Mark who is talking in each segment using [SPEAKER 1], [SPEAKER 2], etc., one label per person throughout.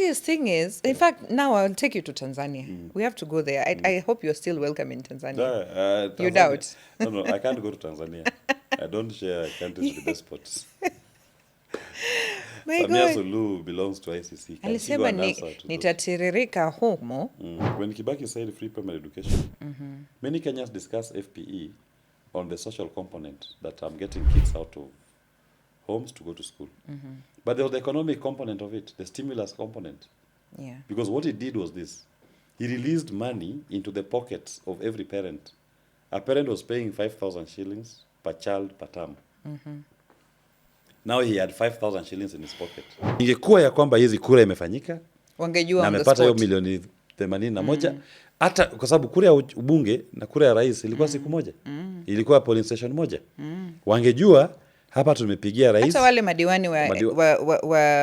[SPEAKER 1] craziest thing is, in fact, now I'll take you to Tanzania. We have to go there. I hope you're still welcome in Tanzania. You doubt?
[SPEAKER 2] No, I can't go to Tanzania. I don't share countries with despots.
[SPEAKER 1] My
[SPEAKER 2] Samia
[SPEAKER 1] God.
[SPEAKER 2] Suluhu belongs to ICC. Can she go
[SPEAKER 1] Alisema
[SPEAKER 2] and answer to those?
[SPEAKER 1] nitatiririka humo.
[SPEAKER 2] When Kibaki said free primary education, many Kenyans discuss FPE on the social component, that I'm getting kids out of homes to go to school. But there was the economic component of it, the stimulus component.
[SPEAKER 1] Yeah.
[SPEAKER 2] Because what he did was this. He released money into the pockets of every parent. A parent was paying 5,000 shillings per child per term. Now he had 5,000 shillings in his pocket. Ingekuwa ya kwamba hizi kura imefanyika,
[SPEAKER 1] Wangejua
[SPEAKER 2] na
[SPEAKER 1] on the
[SPEAKER 2] amepata hiyo
[SPEAKER 1] spot.
[SPEAKER 2] milioni 81, hata kwa sababu kura ya ubunge na kura ya rais ilikuwa siku moja. Ilikuwa polling station moja. Wangejua hapa tumepigia rais.
[SPEAKER 1] Hata wale madiwani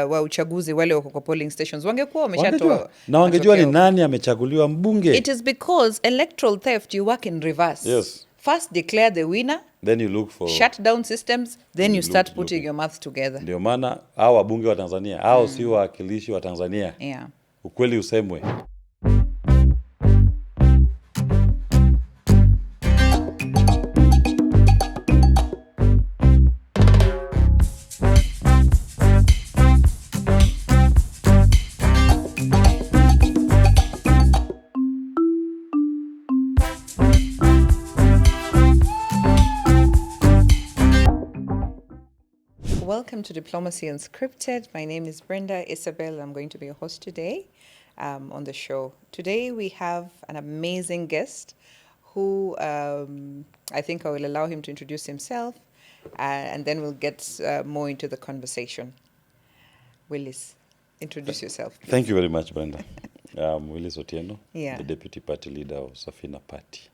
[SPEAKER 1] wa uchaguzi wale wako kwa polling stations wangekuwa wameshatoa.
[SPEAKER 2] Na wangejua ni nani amechaguliwa mbunge.
[SPEAKER 1] It is because electoral theft, you work in reverse.
[SPEAKER 2] Yes.
[SPEAKER 1] First declare the winner,
[SPEAKER 2] then you look for
[SPEAKER 1] shut down systems, then you start putting your math together.
[SPEAKER 2] Ndio maana hao wabunge wa Tanzania, hao si wawakilishi wa Tanzania.
[SPEAKER 1] Yeah.
[SPEAKER 2] Ukweli usemwe.
[SPEAKER 1] Welcome to Diplomacy Unscripted. My name is Brenda Isabel. I'm going to be your host today on the show. Today we have an amazing guest who I think I will allow him to introduce himself and then we'll get more into the conversation. Willis, introduce yourself, please.
[SPEAKER 2] Thank you very much, Brenda. I'm Willis Otieno,
[SPEAKER 1] Yeah.
[SPEAKER 2] the Deputy Party Leader of Safina Party.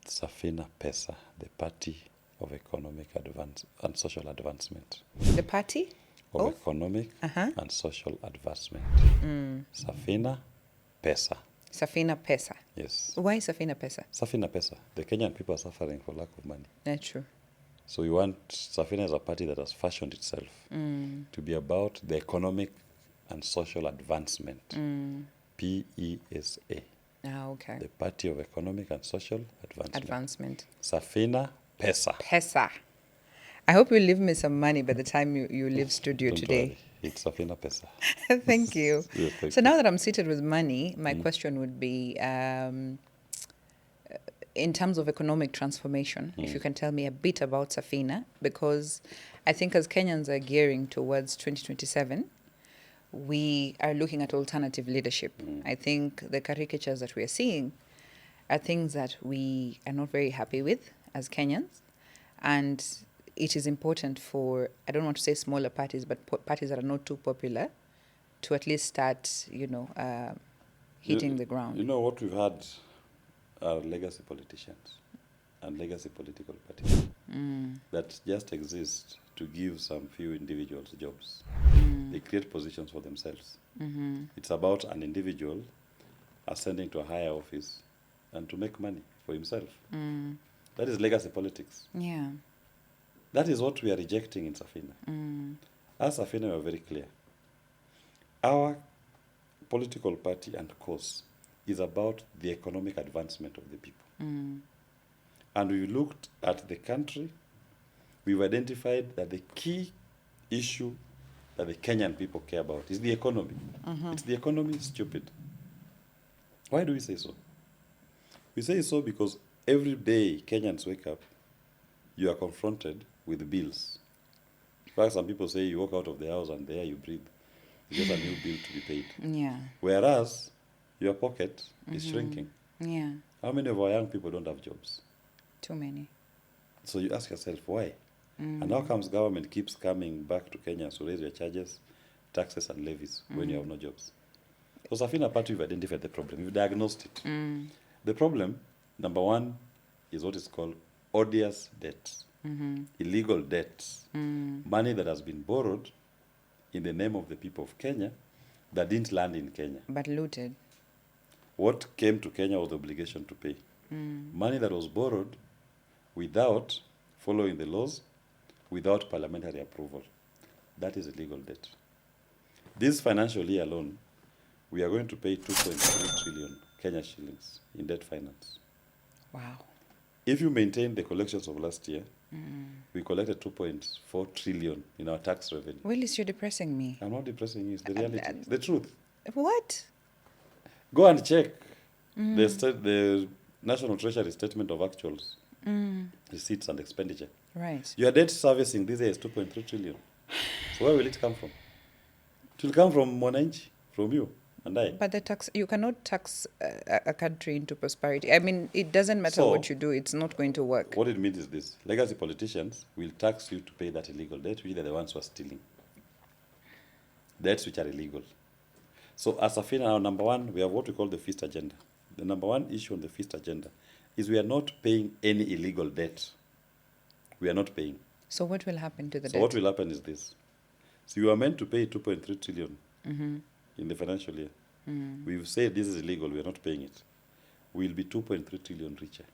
[SPEAKER 2] Safina Pesa, the Party of Economic and Social Advancement.
[SPEAKER 1] The party?
[SPEAKER 2] Of Economic and Social Advancement. Safina Pesa.
[SPEAKER 1] Safina Pesa.
[SPEAKER 2] Yes.
[SPEAKER 1] Why Safina Pesa?
[SPEAKER 2] Safina Pesa. The Kenyan people are suffering for lack of money.
[SPEAKER 1] That's true.
[SPEAKER 2] So we want Safina as a party that has fashioned itself to be about the economic and social advancement. PESA.
[SPEAKER 1] Ah, okay.
[SPEAKER 2] The Party of Economic and Social Advancement. Safina Pesa.
[SPEAKER 1] Pesa. I hope you leave me some money by the time you leave studio
[SPEAKER 2] Don't
[SPEAKER 1] today.
[SPEAKER 2] worry. It's Safina Pesa.
[SPEAKER 1] Thank you.
[SPEAKER 2] Yes, thank
[SPEAKER 1] So
[SPEAKER 2] you.
[SPEAKER 1] now that I'm seated with money, my question would be, in terms of economic transformation, if you can tell me a bit about Safina, because I think as Kenyans are gearing towards 2027, we are looking at alternative leadership. I think the caricatures that we are seeing are things that we are not very happy with as Kenyans. And it is important for, I don't want to say smaller parties, but parties that are not too popular to at least start, hitting the ground.
[SPEAKER 2] You know what we've had are legacy politicians and legacy political parties that just exist to give some few individuals jobs. They create positions for themselves. It's about an individual ascending to a higher office and to make money for himself. That is legacy politics.
[SPEAKER 1] Yeah.
[SPEAKER 2] That is what we are rejecting in Safina. As Safina, we are very clear. Our political party and cause is about the economic advancement of the people. And we looked at the country, we've identified that the key issue that the Kenyan people care about is the economy. It's the economy, stupid. Why do we say so? We say so because every day Kenyans wake up, you are confronted with bills. In fact, some people say you walk out of the house and the air you breathe is just a new bill to be paid.
[SPEAKER 1] Yeah.
[SPEAKER 2] Whereas your pocket is shrinking.
[SPEAKER 1] Yeah.
[SPEAKER 2] How many of our young people don't have jobs?
[SPEAKER 1] Too many.
[SPEAKER 2] So you ask yourself, why? And how comes government keeps coming back to Kenya to raise your charges, taxes and levies when you have no jobs? So Safina Party, we've identified the problem. We've diagnosed it. The problem, number one, is what is called odious debts, illegal debts, money that has been borrowed in the name of the people of Kenya that didn't land in Kenya.
[SPEAKER 1] But looted.
[SPEAKER 2] What came to Kenya was the obligation to pay. Money that was borrowed without following the laws, without parliamentary approval. That is illegal debt. This financial year alone, we are going to pay 2.3 trillion Kenya shillings in debt finance.
[SPEAKER 1] Wow.
[SPEAKER 2] If you maintain the collections of last year, we collected 2.4 trillion in our tax revenue.
[SPEAKER 1] Willis, you're depressing me.
[SPEAKER 2] I'm not depressing you, it's the reality. It's the truth.
[SPEAKER 1] What?
[SPEAKER 2] Go and check the National Treasury Statement of Actuals, receipts and expenditure.
[SPEAKER 1] Right.
[SPEAKER 2] Your debt servicing this year is 2.3 trillion. So where will it come from? It will come from Mwananchi, from you and I.
[SPEAKER 1] But the tax, you cannot tax a country into prosperity. I mean, it doesn't matter
[SPEAKER 2] So,
[SPEAKER 1] what you do, it's not going to work.
[SPEAKER 2] What it means is this. Legacy politicians will tax you to pay that illegal debt, which are the ones who are stealing. Debts which are illegal. So as Safina, now, number one, we have what we call the feast agenda. The number one issue on the feast agenda is we are not paying any illegal debt. We are not paying.
[SPEAKER 1] So what will happen to the
[SPEAKER 2] So
[SPEAKER 1] debt?
[SPEAKER 2] what will happen is this. So you are meant to pay 2.3 trillion in the financial year. We've said this is illegal, we are not paying it. We'll be 2.3 trillion richer.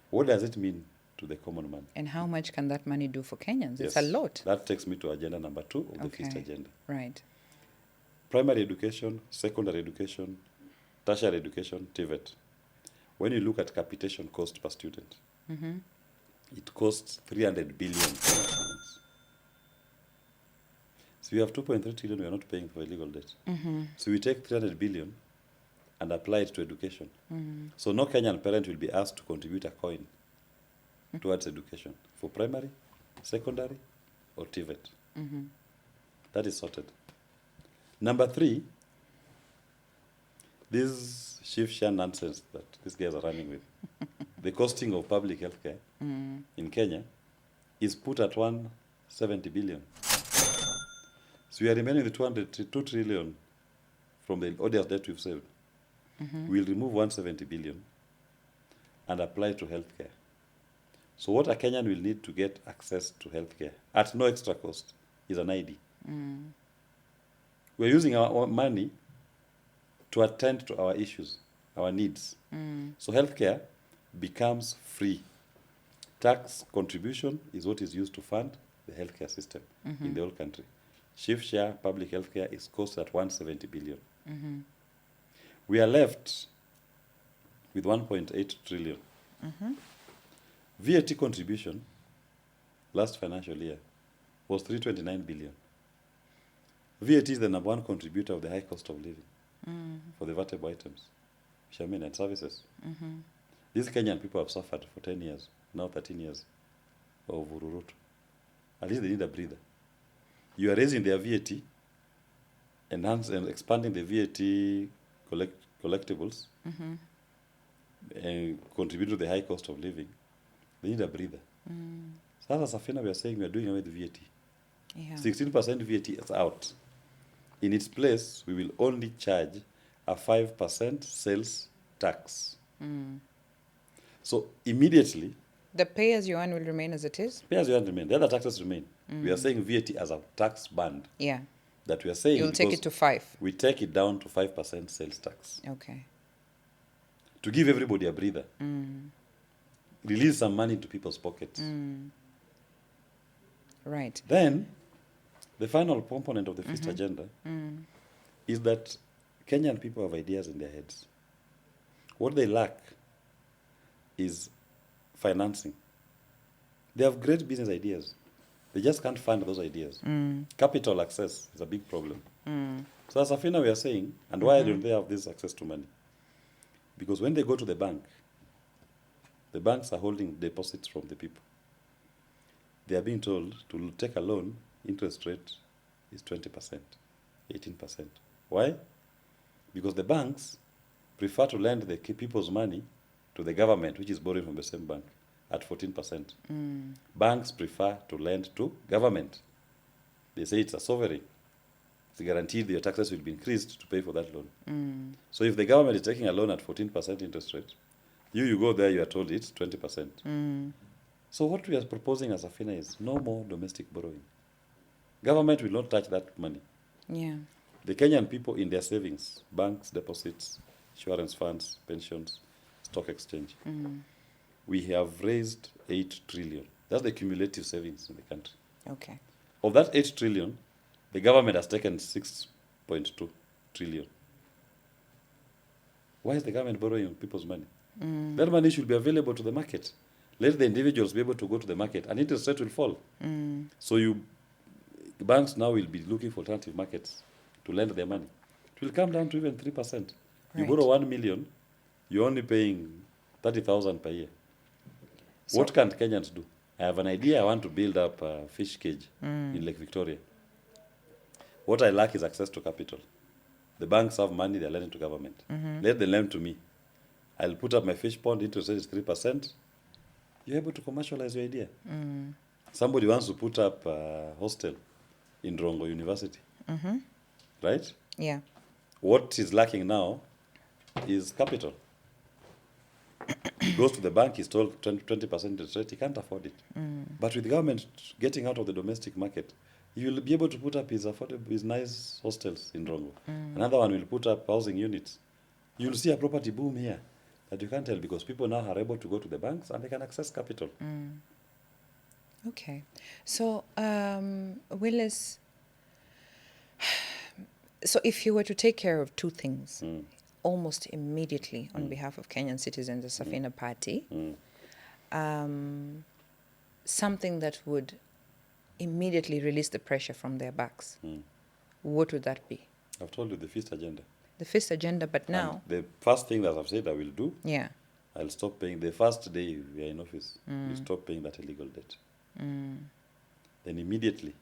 [SPEAKER 2] What does it mean to the common man?
[SPEAKER 1] And how much can that money do for Kenyans?
[SPEAKER 2] Yes,
[SPEAKER 1] It's a lot.
[SPEAKER 2] That takes me to agenda number 2 of the feast
[SPEAKER 1] Okay.
[SPEAKER 2] agenda.
[SPEAKER 1] Right.
[SPEAKER 2] Primary education, secondary education, tertiary education, TVET. When you look at capitation cost per student, it costs 300 billion shillings. So we have 2.3 trillion we are not paying for illegal debt. So we take 300 billion and apply it to education. So no Kenyan parent will be asked to contribute a coin towards education for primary, secondary, or TVET. That is sorted. Number 3, this shift share nonsense that these guys are running with. The costing of public healthcare in Kenya is put at 170 billion. So we are remaining the 2 trillion from the odious debt we've saved. We'll remove 170 billion and apply to healthcare. So what a Kenyan will need to get access to healthcare at no extra cost is an ID. We're using our money to attend to our issues, our needs. So healthcare becomes free. Tax contribution is what is used to fund the healthcare system in the whole country. Shift share public healthcare is costed at 170 billion. We are left with 1.8 trillion. VAT contribution last financial year was 329 billion. VAT is the number one contributor of the high cost of living for the vertebral items, shaman and services. These Kenyan people have suffered for 10 years, now 13 years of Ururutu. At least they need a breather. You are raising their VAT, enhancing and expanding the VAT collectibles, and contribute to the high cost of living. They need a breather. So as a Safina, we are saying we are doing away with VAT.
[SPEAKER 1] Yeah.
[SPEAKER 2] 16% VAT is out. In its place, we will only charge a 5% sales tax. So immediately,
[SPEAKER 1] The pay as you earn will remain as it is?
[SPEAKER 2] pay as you earn remain. The other taxes remain. We are saying VAT as a tax band
[SPEAKER 1] Yeah.
[SPEAKER 2] that we are saying
[SPEAKER 1] You'll take
[SPEAKER 2] because
[SPEAKER 1] it to 5.
[SPEAKER 2] we take it down to 5% sales tax
[SPEAKER 1] Okay.
[SPEAKER 2] to give everybody a breather. Release some money into people's pockets.
[SPEAKER 1] Right.
[SPEAKER 2] Then, the final component of the feast agenda is that Kenyan people have ideas in their heads. What they lack is financing. They have great business ideas. They just can't fund those ideas. Capital access is a big problem. So as Safina, we are saying, and why don't they have this access to money? Because when they go to the banks are holding deposits from the people. They are being told to take a loan, interest rate is 20%, 18%. Why? Because the banks prefer to lend the people's money to the government, which is borrowing from the same bank, at 14%. Banks prefer to lend to government. They say it's a sovereign. It's guaranteed your taxes will be increased to pay for that loan. So if the government is taking a loan at 14% interest rate, you go there, you are told it's 20%. So what we are proposing as Safina is no more domestic borrowing. Government will not touch that money.
[SPEAKER 1] Yeah.
[SPEAKER 2] The Kenyan people in their savings, banks, deposits, insurance funds, pensions, stock exchange, we have raised 8 trillion. That's the cumulative savings in the country.
[SPEAKER 1] Okay.
[SPEAKER 2] Of that 8 trillion, The government has taken 6.2 trillion. Why is the government borrowing people's money? That money should be available to the market. Let the individuals be able to go to the market, and interest rate will fall. So banks now will be looking for alternative markets to lend their money. It will come down to even 3%. You
[SPEAKER 1] Right.
[SPEAKER 2] borrow 1 million, you're only paying 30,000 per year.
[SPEAKER 1] So-
[SPEAKER 2] What can Kenyans do? I have an idea. I want to build up a fish cage in Lake Victoria. What I lack is access to capital. The banks have money, they're lending to government. Let them lend to me. I'll put up my fish pond, interest rate is 3%. You're able to commercialize your idea. Somebody wants to put up a hostel in Rongo University. Right?
[SPEAKER 1] Yeah.
[SPEAKER 2] What is lacking now is capital. He goes to the bank, he's told 20% interest rate, he can't afford it. But with the government getting out of the domestic market, he will be able to put up his affordable, his nice hostels in Rongo. Another one will put up housing units. You'll see a property boom here that you can't tell because people now are able to go to the banks and they can access capital.
[SPEAKER 1] Okay. So, Willis, so if you were to take care of two things almost immediately on behalf of Kenyan citizens, the Safina Party, something that would immediately release the pressure from their backs, what would that be?
[SPEAKER 2] I've told you the first agenda.
[SPEAKER 1] The fifth agenda, but now,
[SPEAKER 2] And the first thing that I've said I will do,
[SPEAKER 1] yeah.
[SPEAKER 2] I'll stop paying. The first day we are in office, we stop paying that illegal debt. Then immediately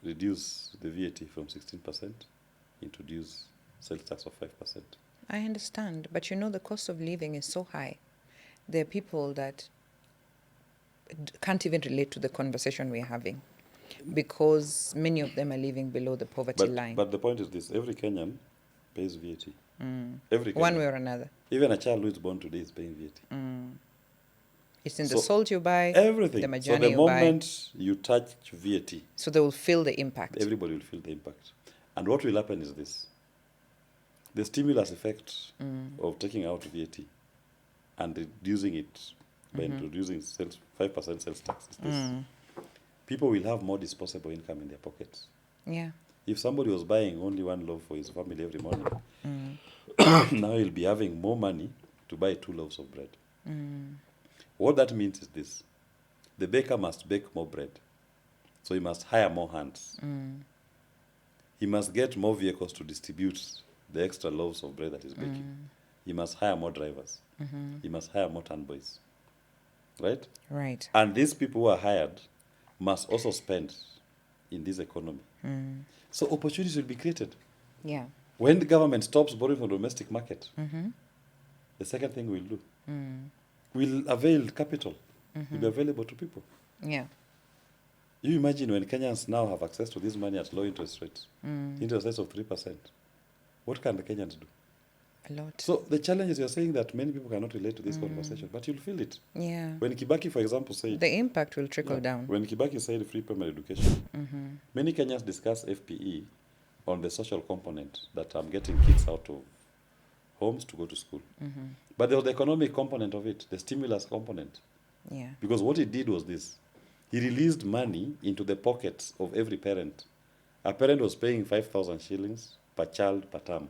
[SPEAKER 2] reduce the VAT from 16%, introduce sales tax of 5%.
[SPEAKER 1] I understand, but you know the cost of living is so high. There are people that can't even relate to the conversation we're having because many of them are living below the poverty line.
[SPEAKER 2] But the point is this, every Kenyan pays VAT. Every Kenyan.
[SPEAKER 1] One way or another.
[SPEAKER 2] Even a child who is born today is paying VAT.
[SPEAKER 1] It's in the
[SPEAKER 2] So
[SPEAKER 1] salt you buy,
[SPEAKER 2] Everything.
[SPEAKER 1] the
[SPEAKER 2] So
[SPEAKER 1] majani
[SPEAKER 2] the
[SPEAKER 1] you
[SPEAKER 2] moment you touch VAT,
[SPEAKER 1] buy. So they will feel the impact.
[SPEAKER 2] everybody will feel the impact. And what will happen is this. The stimulus effect of taking out VAT and reducing it by introducing 5% sales tax is this. People will have more disposable income in their pockets.
[SPEAKER 1] Yeah.
[SPEAKER 2] If somebody was buying only one loaf for his family every morning, now he'll be having more money to buy 2 loaves of bread. What that means is this. The baker must bake more bread. So he must hire more hands. He must get more vehicles to distribute the extra loaves of bread that he's baking. He must hire more drivers. He must hire more turn boys. Right?
[SPEAKER 1] Right.
[SPEAKER 2] And these people who are hired must also spend in this economy. So opportunities will be created.
[SPEAKER 1] Yeah.
[SPEAKER 2] When the government stops borrowing from the domestic market, the second thing we'll do, we'll avail capital. Will be available to people.
[SPEAKER 1] Yeah.
[SPEAKER 2] You imagine when Kenyans now have access to this money at low interest rates, interest rates of 3%. What can the Kenyans do?
[SPEAKER 1] A lot.
[SPEAKER 2] So the challenge is you're saying that many people cannot relate to this conversation, but you'll feel it.
[SPEAKER 1] Yeah.
[SPEAKER 2] When Kibaki, for example, said...
[SPEAKER 1] The impact will trickle
[SPEAKER 2] Yeah.
[SPEAKER 1] down.
[SPEAKER 2] When Kibaki said free primary education, many Kenyans discuss FPE on the social component that I'm getting kids out of homes to go to school. But there was the economic component of it, the stimulus component.
[SPEAKER 1] Yeah.
[SPEAKER 2] Because what he did was this. He released money into the pockets of every parent. A parent was paying 5,000 shillings per child per term.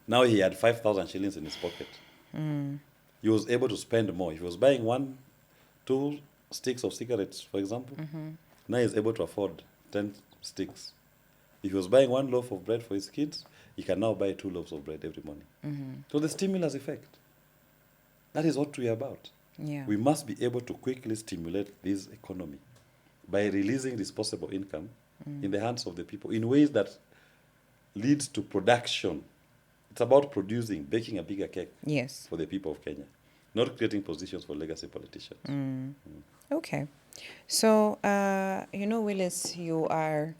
[SPEAKER 2] Now he had 5,000 shillings in his pocket. He was able to spend more. If he was buying 2 sticks of cigarettes, for example, now he's able to afford 10 sticks. If he was buying 1 loaf of bread for his kids, he can now buy 2 loaves of bread every morning. So the stimulus effect, that is what we are about.
[SPEAKER 1] Yeah.
[SPEAKER 2] We must be able to quickly stimulate this economy by releasing disposable income in the hands of the people in ways that leads to production. It's about producing, baking a bigger cake
[SPEAKER 1] Yes.
[SPEAKER 2] for the people of Kenya, not creating positions for legacy politicians.
[SPEAKER 1] Okay. So, Willis, you are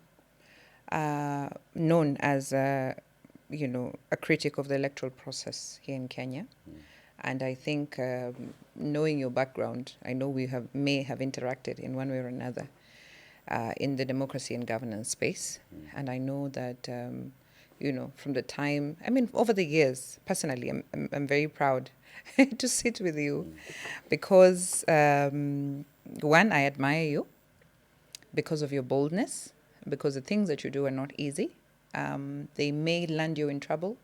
[SPEAKER 1] known as a critic of the electoral process here in Kenya. And I think, knowing your background, I know we may have interacted in one way or another in the democracy and governance space. And I know that, from the time, over the years, personally, I'm very proud to sit with you because, one, I admire you because of your boldness, because the things that you do are not easy. They may land you in trouble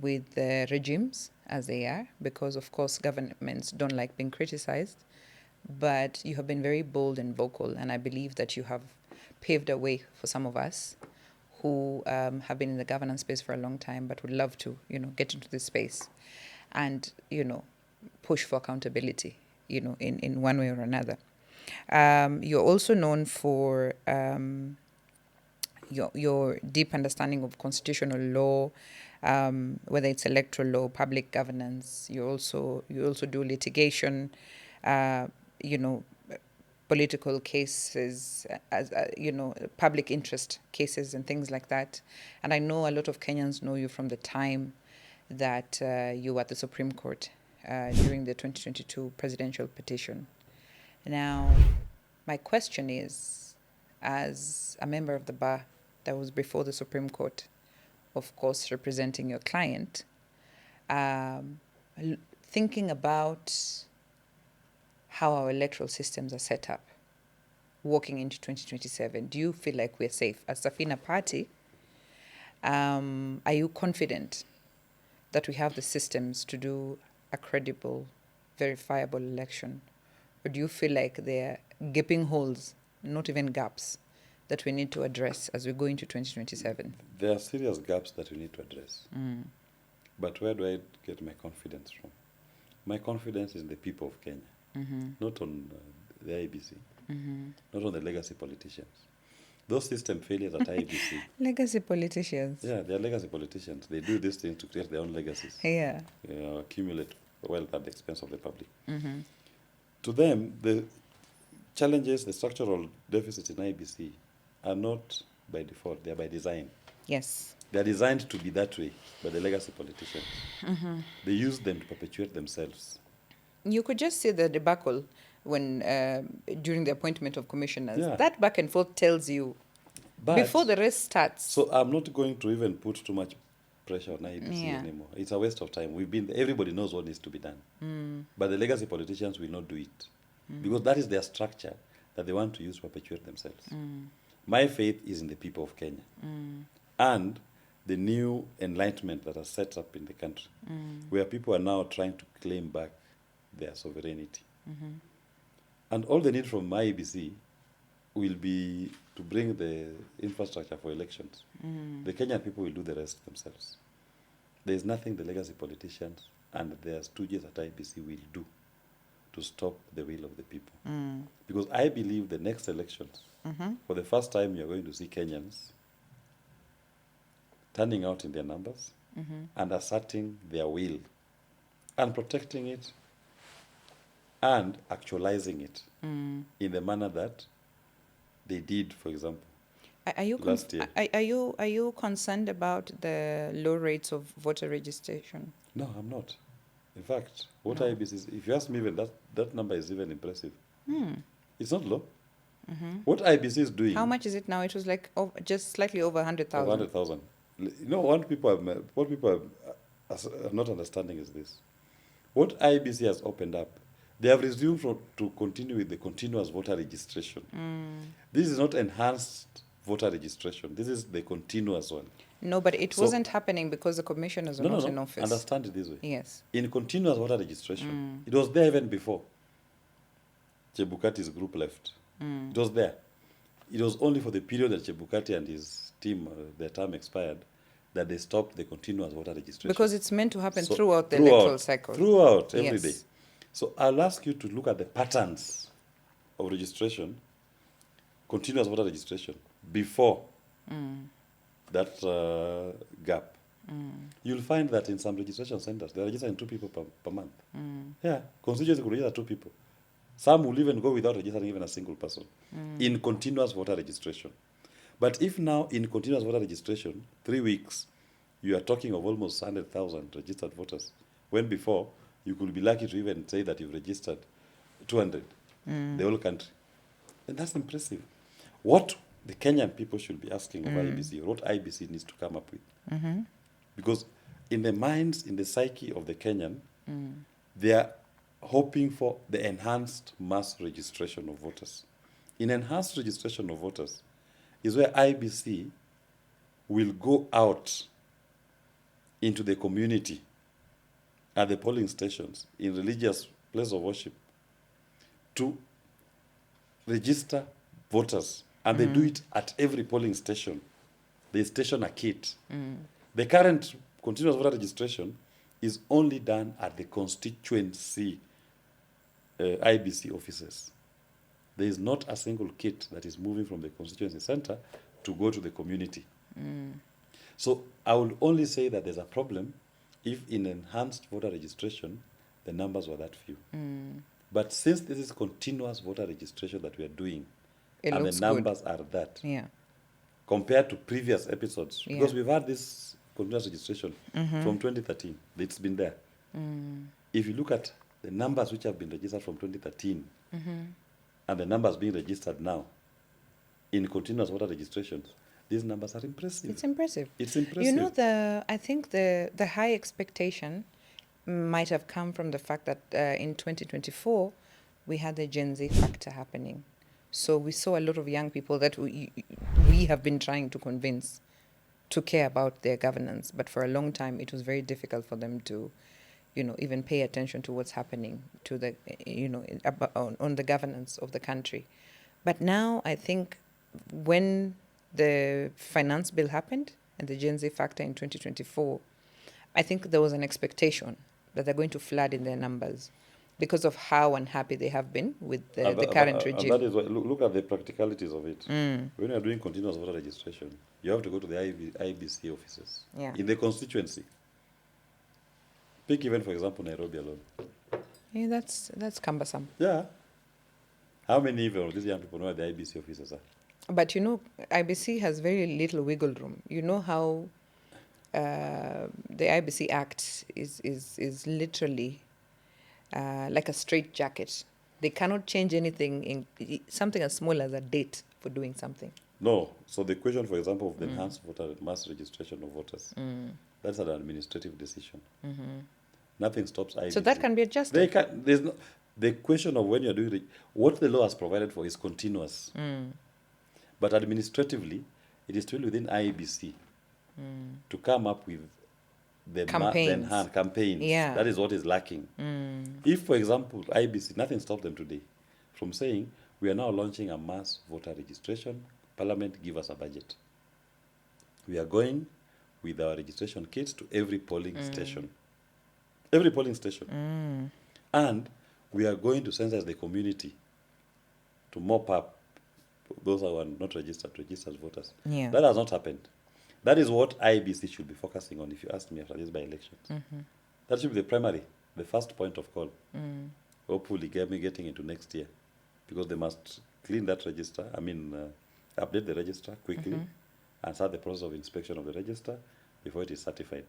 [SPEAKER 1] with the regimes as they are, because of course governments don't like being criticized. But you have been very bold and vocal, and I believe that you have paved a way for some of us who have been in the governance space for a long time, but would love to, get into this space and, push for accountability, in one way or another. You're also known for your deep understanding of constitutional law, whether it's electoral law, public governance. You also do litigation, political cases, as public interest cases and things like that. And I know a lot of Kenyans know you from the time that you were at the Supreme Court during the 2022 presidential petition. Now, my question is, as a member of the bar that was before the Supreme Court, of course representing your client, thinking about how our electoral systems are set up, walking into 2027, do you feel like we're safe? As Safina Party, are you confident that we have the systems to do a credible, verifiable election? Or do you feel like there are gaping holes, not even gaps, that we need to address as we go into 2027?
[SPEAKER 2] There are serious gaps that we need to address. But where do I get my confidence from? My confidence is in the people of Kenya, not on the IBC, not on the legacy politicians. Those system failures at IBC.
[SPEAKER 1] Legacy politicians.
[SPEAKER 2] Yeah, they are legacy politicians. They do these things to create their own legacies.
[SPEAKER 1] Yeah.
[SPEAKER 2] Accumulate wealth at the expense of the public. To them, the challenges, the structural deficits in IBC are not by default, they are by design.
[SPEAKER 1] Yes.
[SPEAKER 2] They are designed to be that way by the legacy politicians. They use them to perpetuate themselves.
[SPEAKER 1] You could just see the debacle when during the appointment of commissioners.
[SPEAKER 2] Yeah.
[SPEAKER 1] That back and forth tells you
[SPEAKER 2] But,
[SPEAKER 1] before the race starts.
[SPEAKER 2] So I'm not going to even put too much pressure on IBC
[SPEAKER 1] Yeah.
[SPEAKER 2] anymore. It's a waste of time. Everybody knows what needs to be done. But the legacy politicians will not do it. Because that is their structure that they want to use to perpetuate themselves. My faith is in the people of Kenya. And the new enlightenment that has set up in the country, where people are now trying to claim back their sovereignty. And all they need from IBC will be to bring the infrastructure for elections. The Kenyan people will do the rest themselves. There is nothing the legacy politicians and their stooges at IBC will do to stop the will of the people. Because I believe the next elections, for the first time, you're going to see Kenyans turning out in their numbers and asserting their will and protecting it and actualizing it in the manner that they did, for example,
[SPEAKER 1] Are you
[SPEAKER 2] last year.
[SPEAKER 1] Are you concerned about the low rates of voter registration?
[SPEAKER 2] No, I'm not. In fact, what IBC is, if you ask me, even that number is even impressive. It's not low. What IBC is doing.
[SPEAKER 1] How much is it now? It was like just slightly over 100,000.
[SPEAKER 2] 100,000. You know, what people are not understanding is this. What IBC has opened up, they have resumed to continue with the continuous voter registration. This is not enhanced voter registration. This is the continuous one.
[SPEAKER 1] No, but it wasn't happening because the commissioners are not in office.
[SPEAKER 2] Understand it this way.
[SPEAKER 1] Yes.
[SPEAKER 2] In continuous voter registration, it was there even before Chebukati's group left. It was there. It was only for the period that Chebukati and his team, their term expired, that they stopped the continuous voter registration.
[SPEAKER 1] Because it's meant to happen throughout the electoral cycle.
[SPEAKER 2] Throughout, every day. So I'll ask you to look at the patterns of registration, continuous voter registration, before that gap. You'll find that in some registration centers, they're registering 2 people per month. Yeah, constituency could register 2 people. Some will even go without registering even a single person in continuous voter registration. But if now in continuous voter registration, 3 weeks, you are talking of almost 100,000 registered voters, when before you could be lucky to even say that you've registered 200, the whole country. And that's impressive. What the Kenyan people should be asking of IBC, or what IBC needs to come up with. Because in the minds, in the psyche of the Kenyan, they are hoping for the enhanced mass registration of voters. in enhanced registration of voters is where IBC will go out into the community at the polling stations in religious place of worship to register voters. And they do it at every polling station. They station a kit. The current continuous voter registration is only done at the constituency IBC offices. There is not a single kit that is moving from the constituency center to go to the community. So I will only say that there's a problem if in enhanced voter registration, the numbers were that few. But since this is continuous voter registration that we are doing,
[SPEAKER 1] It
[SPEAKER 2] and
[SPEAKER 1] looks
[SPEAKER 2] the numbers are that,
[SPEAKER 1] Yeah.
[SPEAKER 2] compared to previous episodes,
[SPEAKER 1] Yeah.
[SPEAKER 2] because we've had this continuous registration from 2013, it's been there. If you look at the numbers which have been registered from 2013 and the numbers being registered now in continuous voter registrations, these numbers are impressive.
[SPEAKER 1] It's impressive.
[SPEAKER 2] It's impressive.
[SPEAKER 1] You know, I think the high expectation might have come from the fact that in 2024, we had the Gen Z factor happening. So we saw a lot of young people that we have been trying to convince to care about their governance. But for a long time, it was very difficult for them to, even pay attention to what's happening to the, on the governance of the country. But now I think when the finance bill happened and the Gen Z factor in 2024, I think there was an expectation that they're going to flood in their numbers because of how unhappy they have been with the current regime.
[SPEAKER 2] And that is why, look at the practicalities of it. When you are doing continuous voter registration, you have to go to the IBC offices in the constituency. Pick even, for example, Nairobi alone.
[SPEAKER 1] Yeah, that's cumbersome.
[SPEAKER 2] Yeah. How many even of these young people know where the IBC offices are?
[SPEAKER 1] But IBC has very little wiggle room. You know how the IBC Act is literally like a straitjacket. They cannot change anything, something as small as a date for doing something.
[SPEAKER 2] No. So the question, for example, of the enhanced voter mass registration of voters, that's an administrative decision. Nothing stops IBC.
[SPEAKER 1] So that can be adjusted.
[SPEAKER 2] The question of when you're doing what the law has provided for is continuous. But administratively, it is still within IBC to come up with the
[SPEAKER 1] campaigns.
[SPEAKER 2] Campaigns.
[SPEAKER 1] Yeah.
[SPEAKER 2] That is what is lacking. If, for example, IBC, nothing stopped them today from saying, we are now launching a mass voter registration. Parliament, give us a budget. We are going with our registration kits to every polling station. Every polling station. And we are going to sensitize the community to mop up those who are not registered voters.
[SPEAKER 1] Yeah.
[SPEAKER 2] That has not happened. That is what IBC should be focusing on, if you ask me, after these by-elections. That should be the primary, the first point of call. Hopefully getting into next year, because they must clean that register, update the register quickly and start the process of inspection of the register before it is certified.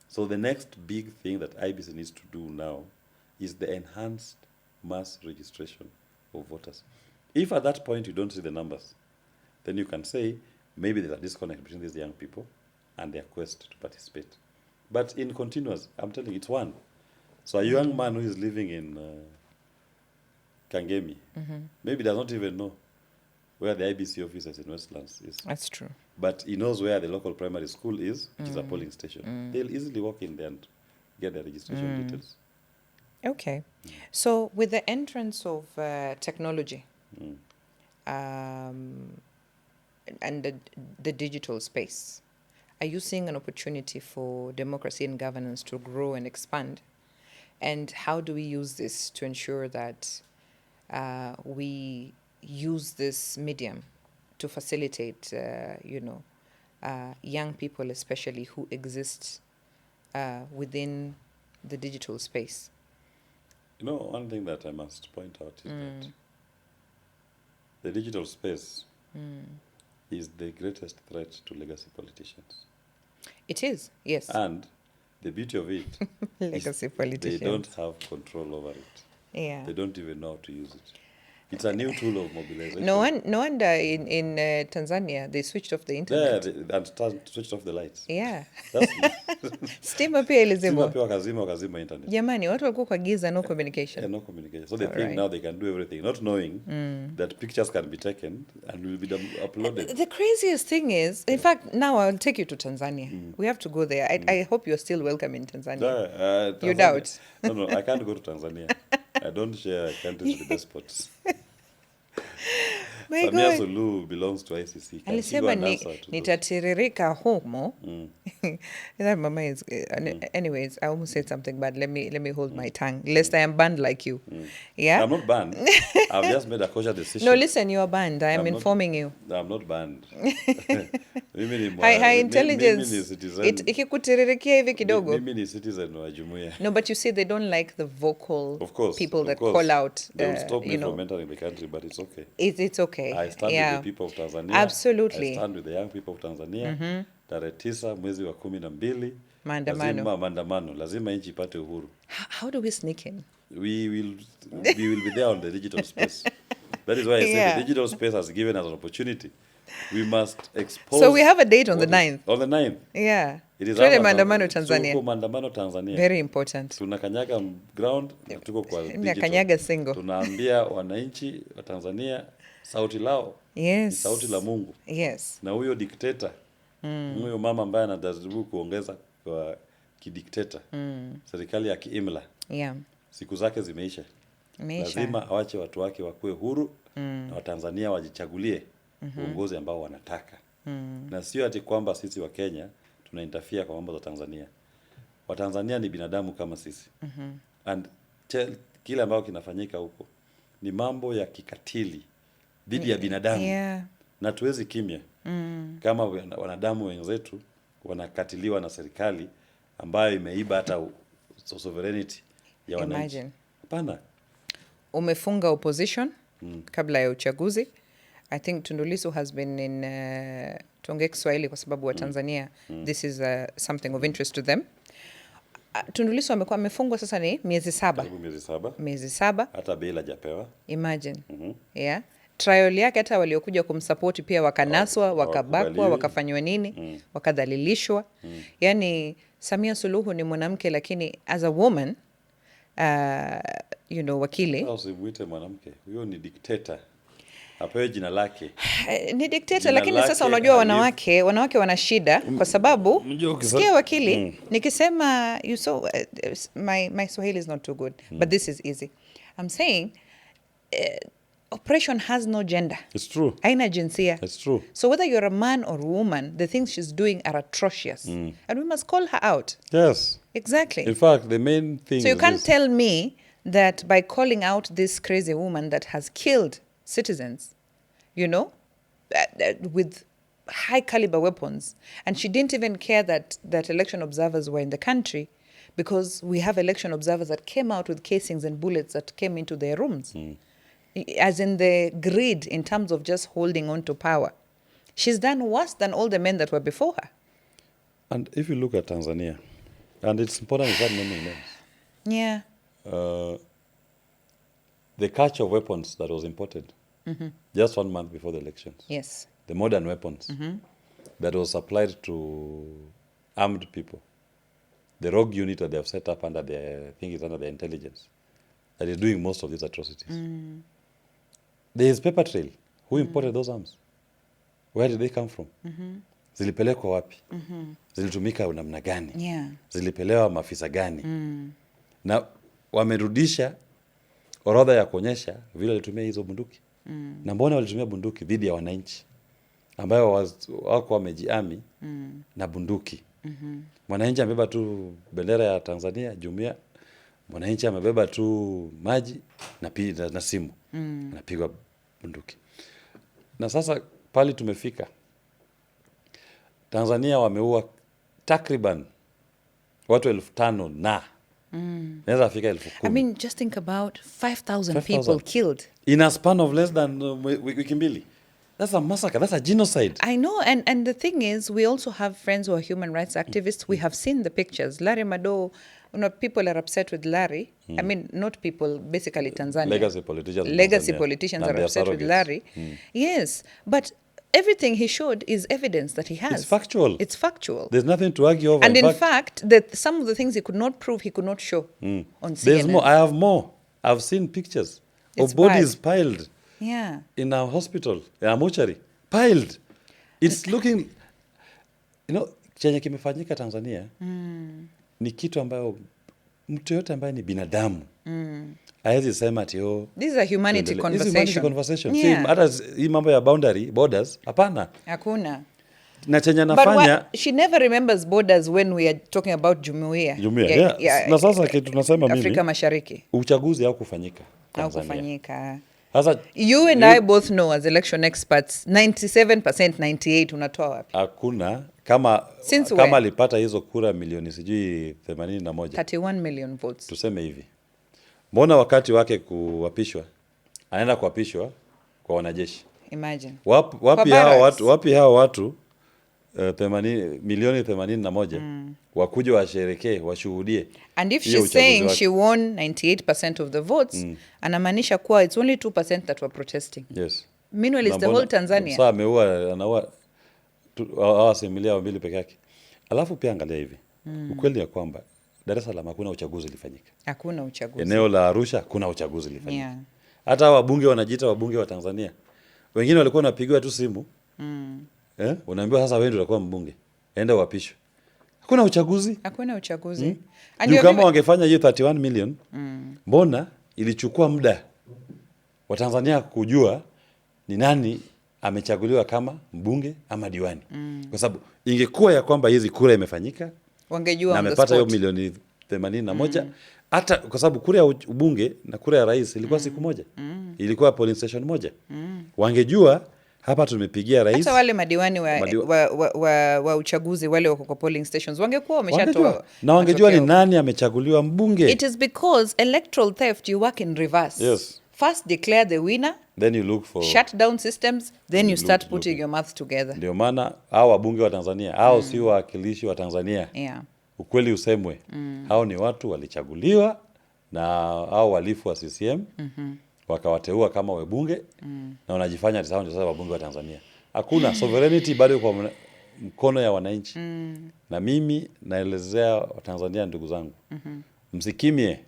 [SPEAKER 2] So the next big thing that IBC needs to do now is the enhanced mass registration of voters. If at that point you don't see the numbers, then you can say maybe there's a disconnect between these young people and their quest to participate. But in continuous, I'm telling you, it's one. So a young man who is living in Kangemi maybe does not even know where the IBC offices in Westlands is.
[SPEAKER 1] That's true.
[SPEAKER 2] But he knows where the local primary school is, which is a polling station. They'll easily walk in there and get their registration details.
[SPEAKER 1] Okay. So with the entrance of technology and the digital space, are you seeing an opportunity for democracy and governance to grow and expand? And how do we use this to ensure that we use this medium to facilitate, young people, especially who exist within the digital space?
[SPEAKER 2] One thing that I must point out is that the digital space is the greatest threat to legacy politicians.
[SPEAKER 1] It is, yes.
[SPEAKER 2] And the beauty of it
[SPEAKER 1] legacy politicians.
[SPEAKER 2] They don't have control over it.
[SPEAKER 1] Yeah.
[SPEAKER 2] They don't even know how to use it. It's a new tool of mobilization.
[SPEAKER 1] No wonder in Tanzania they switched off the internet.
[SPEAKER 2] Switched off the lights.
[SPEAKER 1] Yeah.
[SPEAKER 2] That's
[SPEAKER 1] Stima pia ilizimwa.
[SPEAKER 2] Stima pia wakazima internet.
[SPEAKER 1] Jamani, watu walikuwa kwa giza, no communication.
[SPEAKER 2] Yeah, no communication. So they think now they can do everything, not knowing that pictures can be taken and will be uploaded.
[SPEAKER 1] The craziest thing is, in fact, now I'll take you to Tanzania. We have to go there. I hope you're still welcome in Tanzania.
[SPEAKER 2] Tanzania.
[SPEAKER 1] You doubt?
[SPEAKER 2] No, I can't go to Tanzania. I don't share countries with despots.
[SPEAKER 1] My
[SPEAKER 2] Samia
[SPEAKER 1] God.
[SPEAKER 2] Suluhu belongs to ICC.
[SPEAKER 1] Alisema nitatiririka humo. That mama is anyways, I almost said something bad. Let me hold my tongue lest I am banned like you. Yeah,
[SPEAKER 2] I'm not banned. I've just made a cautious decision.
[SPEAKER 1] No, listen, you are banned. I am informing you.
[SPEAKER 2] I'm not banned.
[SPEAKER 1] High intelligence.
[SPEAKER 2] Mimi ni citizen.
[SPEAKER 1] Ikikutiririkia hivi kidogo.
[SPEAKER 2] Mimi ni citizen wa jumuiya.
[SPEAKER 1] No, but you see they don't like the vocal people that call out.
[SPEAKER 2] They'll stop me from entering the country, but it's okay.
[SPEAKER 1] It's okay.
[SPEAKER 2] I stand with the people of Tanzania.
[SPEAKER 1] Absolutely.
[SPEAKER 2] I stand with the young people of Tanzania. Tarehe 9 mwezi wa 12. Maandamano. Lazima nchi ipate uhuru.
[SPEAKER 1] How do we sneak in?
[SPEAKER 2] We will be there on the digital space. That is why I say the digital space has given us an opportunity. We must expose.
[SPEAKER 1] So we have a date on the 9th.
[SPEAKER 2] On the 9th.
[SPEAKER 1] Yeah.
[SPEAKER 2] It is
[SPEAKER 1] Maandamano Tanzania.
[SPEAKER 2] Tuko maandamano Tanzania.
[SPEAKER 1] Very important.
[SPEAKER 2] Tunakanyaga ground na tuko kwa digital.
[SPEAKER 1] Tunakanyaga single.
[SPEAKER 2] Tunaambia wananchi wa Tanzania sauti lao.
[SPEAKER 1] Yes.
[SPEAKER 2] Ni sauti la Mungu.
[SPEAKER 1] Yes.
[SPEAKER 2] Na huyo dikteta, huyo mama ambaye anajaribu kuongeza kwa kidikteta, serikali ya kiimla.
[SPEAKER 1] Yeah.
[SPEAKER 2] Siku zake zimeisha. Lazima awache watu wake wakuwe huru na Watanzania wajichagulie uongozi ambao wanataka. Na sio ati kwamba sisi wa Kenya tunainterfere kwa mambo za Tanzania. Watanzania ni binadamu kama sisi. And kile ambao kinafanyika huko ni mambo ya kikatili dhidi ya binadamu.
[SPEAKER 1] Yeah.
[SPEAKER 2] Na tuwezi kimya. Kama wanadamu wenzetu wanakatiliwa na serikali ambayo imeiba hata sovereignty ya wananchi. Hapana. Umefunga
[SPEAKER 1] opposition kabla ya uchaguzi. I think Tundu Lissu has been in tuongee Kiswahili kwa sababu wa Tanzania this is something of interest to them. Tundu Lissu amekuwa amefungwa sasa ni miezi 7. Miezi 7.
[SPEAKER 2] Hata bail hajapewa.
[SPEAKER 1] Imagine. Yeah. Trial yake hata waliokuja kumsupport pia wakanaswa, wakabakwa, wakafanywa nini, wakadhalilishwa. Yani Samia Suluhu ni mwanamke lakini as a woman wakili.
[SPEAKER 2] Usimuite mwanamke. Huyo ni dictator. Apewe jina lake.
[SPEAKER 1] Ni dictator lakini sasa unajua wanawake wana shida kwa sababu sikia wakili nikisema you saw my Swahili is not too good but this is easy. I'm saying oppression has no gender.
[SPEAKER 2] It's true.
[SPEAKER 1] Haina jinsia.
[SPEAKER 2] It's true.
[SPEAKER 1] So whether you're a man or a woman, the things she's doing are atrocious. And we must call her out.
[SPEAKER 2] Yes.
[SPEAKER 1] Exactly.
[SPEAKER 2] In fact, the main thing
[SPEAKER 1] So you can't tell me that by calling out this crazy woman that has killed citizens, with high caliber weapons, and she didn't even care that election observers were in the country because we have election observers that came out with casings and bullets that came into their rooms. As in the greed in terms of just holding on to power. She's done worse than all the men that were before her.
[SPEAKER 2] And if you look at Tanzania, and it's important to naming names.
[SPEAKER 1] Yeah.
[SPEAKER 2] The catch of weapons that was imported just 1 month before the elections.
[SPEAKER 1] Yes.
[SPEAKER 2] The modern weapons that was supplied to armed people. The rogue unit that they have set up under I think it's under the intelligence, that is doing most of these atrocities. There is paper trail. Who imported those arms? Where did they come from? Zilipelekwa wapi? Zilitumika namna gani?
[SPEAKER 1] Yeah.
[SPEAKER 2] Zilipelewa maafisa gani? Na wamerudisha orodha ya kuonyesha vile walitumia hizo bunduki. Na mbona walitumia bunduki dhidi ya wananchi ambayo wako wamejiami na bunduki. Mwananchi amebeba tu bendera ya Tanzania, jumuiya. Mwananchi amebeba tu maji na simu. Anapigwa bunduki. Na sasa pali tumefika. Tanzania wameua takriban watu 5,000 na naweza fika 10,000.
[SPEAKER 1] I mean, just think about 5,000 people killed.
[SPEAKER 2] In a span of less than wiki mbili. That's a massacre. That's a genocide.
[SPEAKER 1] I know. And the thing is, we also have friends who are human rights activists. We have seen the pictures. Larry Madowo people are upset with Larry. I mean, not people, basically Tanzania.
[SPEAKER 2] Legacy politicians.
[SPEAKER 1] Legacy politicians are upset with Larry. Yes, but everything he showed is evidence that he has.
[SPEAKER 2] It's factual.
[SPEAKER 1] It's factual.
[SPEAKER 2] There's nothing to argue over.
[SPEAKER 1] And in fact, that some of the things he could not prove, he could not show on CNN.
[SPEAKER 2] There's more. I have more. I've seen pictures of bodies piled in our hospital, in our mortuary. Piled. It's looking, chenye kimefanyika Tanzania ni kitu ambayo mtu yote ambaye ni binadamu hawezi sema ati
[SPEAKER 1] this is a humanity conversation.
[SPEAKER 2] Yeah. Hata hii mambo ya borders hapana.
[SPEAKER 1] Hakuna.
[SPEAKER 2] Na chenye nafanya
[SPEAKER 1] she never remembers borders when we are talking about jumuiya.
[SPEAKER 2] Na sasa kitu tunasema mimi
[SPEAKER 1] Afrika Mashariki.
[SPEAKER 2] Uchaguzi haukufanyika Tanzania. Sasa
[SPEAKER 1] you and I both know as election experts 97% 98 unatoa wapi?
[SPEAKER 2] Hakuna kama alipata hizo kura milioni sijui 81
[SPEAKER 1] 31 million votes.
[SPEAKER 2] Tuseme hivi. Mbona wakati wake kuapishwa anaenda kuapishwa kwa wanajeshi?
[SPEAKER 1] Imagine.
[SPEAKER 2] Wapi hao watu 80 milioni 81 wakuja washerekee washuhudie.
[SPEAKER 1] And if she's saying she won 98% of the votes, anamaanisha kuwa it's only 2% that were protesting.
[SPEAKER 2] Yes.
[SPEAKER 1] Meanwhile it's the whole Tanzania.
[SPEAKER 2] Sasa anaua asimilia wambili peke yake. Alafu pia angalia hivi. Ukweli ya kwamba Dar es Salaam hakuna uchaguzi ulifanyika.
[SPEAKER 1] Hakuna uchaguzi.
[SPEAKER 2] Eneo la Arusha kuna uchaguzi ulifanyika. Hata wabunge wanajiita wabunge wa Tanzania. Wengine walikuwa wanapigiwa tu simu. Unaambiwa sasa wewe ndio utakuwa mbunge. Enda uapishwe. Hakuna uchaguzi.
[SPEAKER 1] Hakuna uchaguzi.
[SPEAKER 2] Ndio kama wangefanya hiyo 31 million, mbona ilichukua muda wa Tanzania kujua ni nani amechaguliwa kama mbunge ama diwani? Kwa sababu ingekuwa ya kwamba hizi kura imefanyika,
[SPEAKER 1] wangejua
[SPEAKER 2] na amepata hiyo milioni 81, hata kwa sababu kura ya ubunge na kura ya rais ilikuwa siku moja. Ilikuwa polling station moja. Wangejua hapa tumepigia rais.
[SPEAKER 1] Hata wale madiwani wa uchaguzi wale wako kwa polling stations wangekuwa wameshatoa.
[SPEAKER 2] Na wangejua ni nani amechaguliwa mbunge.
[SPEAKER 1] It is because electoral theft you work in reverse.
[SPEAKER 2] Yes.
[SPEAKER 1] First declare the winner,
[SPEAKER 2] then you look for
[SPEAKER 1] shut down systems, then you start putting your math together.
[SPEAKER 2] Ndio maana hao wabunge wa Tanzania, hao si wawakilishi wa Tanzania. Ukweli usemwe. Hao ni watu walichaguliwa na hao walifu wa CCM. Wakawateua kama wabunge na wanajifanya ati sasa wabunge wa Tanzania. Hakuna sovereignty bado kwa mkono ya wananchi. Na mimi naelezea Watanzania ndugu zangu. Msikimie.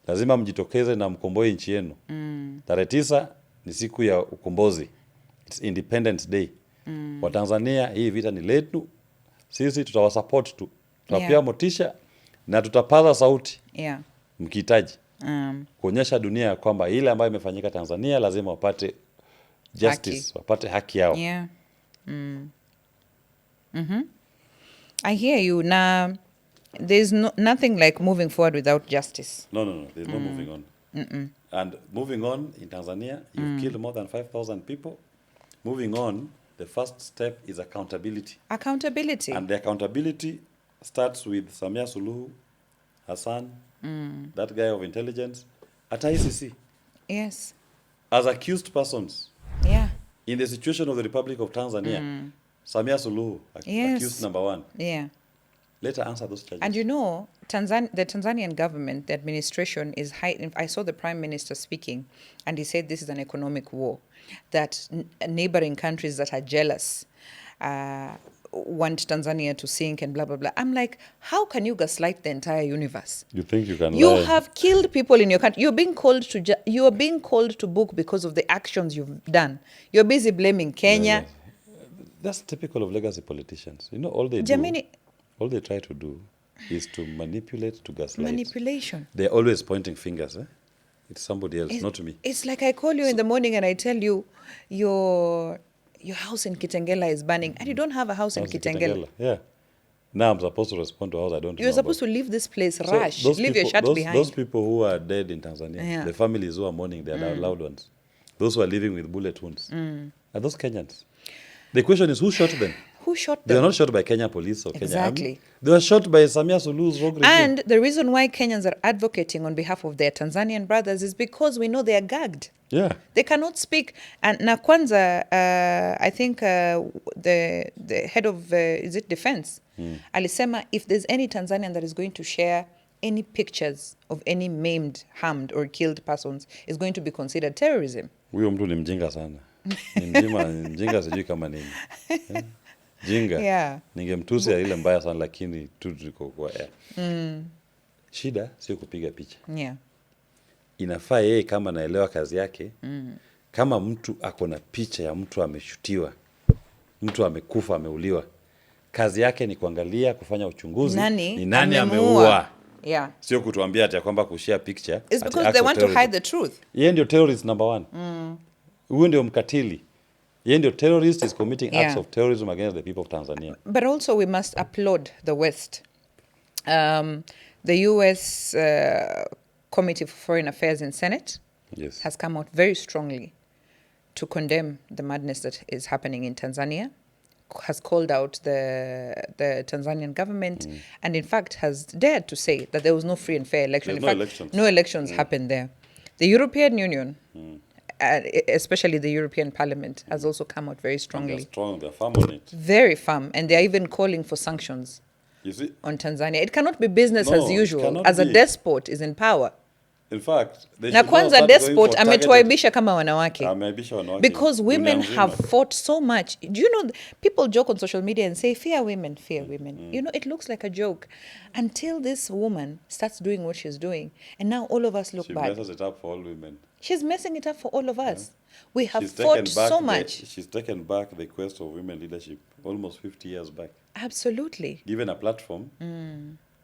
[SPEAKER 2] Lazima mjitokeze na mkomboe nchi yenu. Tarehe 9 ni siku ya ukombozi. It's Independence Day. Watanzania, hii vita ni letu. Sisi tutawasupport tu. Tutapia motisha na tutapaza sauti. Mkihitaji. Kuonyesha dunia kwamba ile ambayo imefanyika Tanzania lazima wapate justice, wapate haki yao.
[SPEAKER 1] I hear you. Now there's nothing like moving forward without justice.
[SPEAKER 2] No, there's no moving on. And moving on in Tanzania, you've killed more than 5,000 people. Moving on, the first step is accountability.
[SPEAKER 1] Accountability.
[SPEAKER 2] And the accountability starts with Samia Suluhu Hassan, that guy of intelligence, at ICC.
[SPEAKER 1] Yes.
[SPEAKER 2] As accused persons. In the situation of the Republic of Tanzania, Samia Suluhu, accused number 1. Let her answer those charges. And
[SPEAKER 1] you know, the Tanzanian government, the administration is I saw the Prime Minister speaking, and he said this is an economic war, that neighboring countries that are jealous want Tanzania to sink and blah, blah, blah. I'm like, how can you gaslight the entire universe?
[SPEAKER 2] You think you can
[SPEAKER 1] You
[SPEAKER 2] lie?
[SPEAKER 1] have killed people in your country. You're being called to book because of the actions you've done. You're busy blaming Kenya.
[SPEAKER 2] That's typical of legacy politicians. You know, all they try to do is to manipulate, to gaslight.
[SPEAKER 1] Manipulation.
[SPEAKER 2] They're always pointing fingers. It's somebody else, not me.
[SPEAKER 1] It's like I call you in the morning and I tell you, your house in Kitengela is burning, and you don't have a house in Kitengela.
[SPEAKER 2] Yeah. Now I'm supposed to respond to a house I don't know.
[SPEAKER 1] You're supposed to leave this place, rush, leave your shirt behind.
[SPEAKER 2] Those people who are dead in Tanzania, the families who are mourning their loved ones, those who are living with bullet wounds, are those Kenyans. The question is, who shot them?
[SPEAKER 1] Who shot
[SPEAKER 2] They
[SPEAKER 1] them?
[SPEAKER 2] were not shot by Kenya police or Kenya
[SPEAKER 1] Exactly.
[SPEAKER 2] army. They were shot by Samia Suluhu's rogue regime.
[SPEAKER 1] And the reason why Kenyans are advocating on behalf of their Tanzanian brothers is because we know they are gagged.
[SPEAKER 2] Yeah.
[SPEAKER 1] They cannot speak. And na kwanza, I think the head of, is it defense? Alisema, if there's any Tanzanian that is going to share any pictures of any maimed, harmed or killed persons is going to be considered terrorism.
[SPEAKER 2] Huyo mtu ni mjinga sana. Ni mjinga sijui kama nini. Jinga.
[SPEAKER 1] Yeah.
[SPEAKER 2] Ningemtusi ile mbaya sana lakini tu tuko kwa air. Shida sio kupiga picha.
[SPEAKER 1] Yeah.
[SPEAKER 2] Inafaa yeye kama naelewa kazi yake. Kama mtu ako na picha ya mtu ameshutiwa, mtu amekufa, ameuliwa. Kazi yake ni kuangalia, kufanya uchunguzi. Ni nani ameua.
[SPEAKER 1] Yeah.
[SPEAKER 2] Sio kutuambia ati kwamba kushare picture.
[SPEAKER 1] It's because they want to hide the truth.
[SPEAKER 2] Yeye ndio terrorist number 1. Huyo ndio mkatili. Yeye ndio terrorist is committing acts of terrorism against the people of Tanzania.
[SPEAKER 1] But also we must applaud the West. The U.S. Committee for Foreign Affairs in Senate has come out very strongly to condemn the madness that is happening in Tanzania, has called out the Tanzanian government, and in fact has dared to say that there was no free and fair election.
[SPEAKER 2] There's
[SPEAKER 1] in
[SPEAKER 2] no
[SPEAKER 1] fact,
[SPEAKER 2] elections.
[SPEAKER 1] no elections happened there. The European Union, especially the European Parliament, has also come out very strongly.
[SPEAKER 2] They're strong, they're firm on it.
[SPEAKER 1] Very firm, and they're even calling for sanctions.
[SPEAKER 2] You see?
[SPEAKER 1] On Tanzania. It cannot be business
[SPEAKER 2] No,
[SPEAKER 1] as
[SPEAKER 2] it
[SPEAKER 1] usual
[SPEAKER 2] cannot
[SPEAKER 1] as a
[SPEAKER 2] be.
[SPEAKER 1] despot is in power.
[SPEAKER 2] In fact, they
[SPEAKER 1] Na
[SPEAKER 2] should now
[SPEAKER 1] kwanza
[SPEAKER 2] start going
[SPEAKER 1] despot
[SPEAKER 2] for
[SPEAKER 1] ametuaibisha kama wanawake.
[SPEAKER 2] Ameaibisha wanawake.
[SPEAKER 1] Because women
[SPEAKER 2] Dunia
[SPEAKER 1] have
[SPEAKER 2] nzima.
[SPEAKER 1] fought so much. Do you know, people joke on social media and say, fear women, fear women. You know, it looks like a joke. Until this woman starts doing what she's doing. And now all of us look
[SPEAKER 2] She
[SPEAKER 1] bad.
[SPEAKER 2] messes it up for all women.
[SPEAKER 1] She's messing it up for all of us. We have
[SPEAKER 2] She's
[SPEAKER 1] fought
[SPEAKER 2] taken back
[SPEAKER 1] so much.
[SPEAKER 2] She's taken back the quest of women leadership almost 50 years back.
[SPEAKER 1] Absolutely.
[SPEAKER 2] Given a platform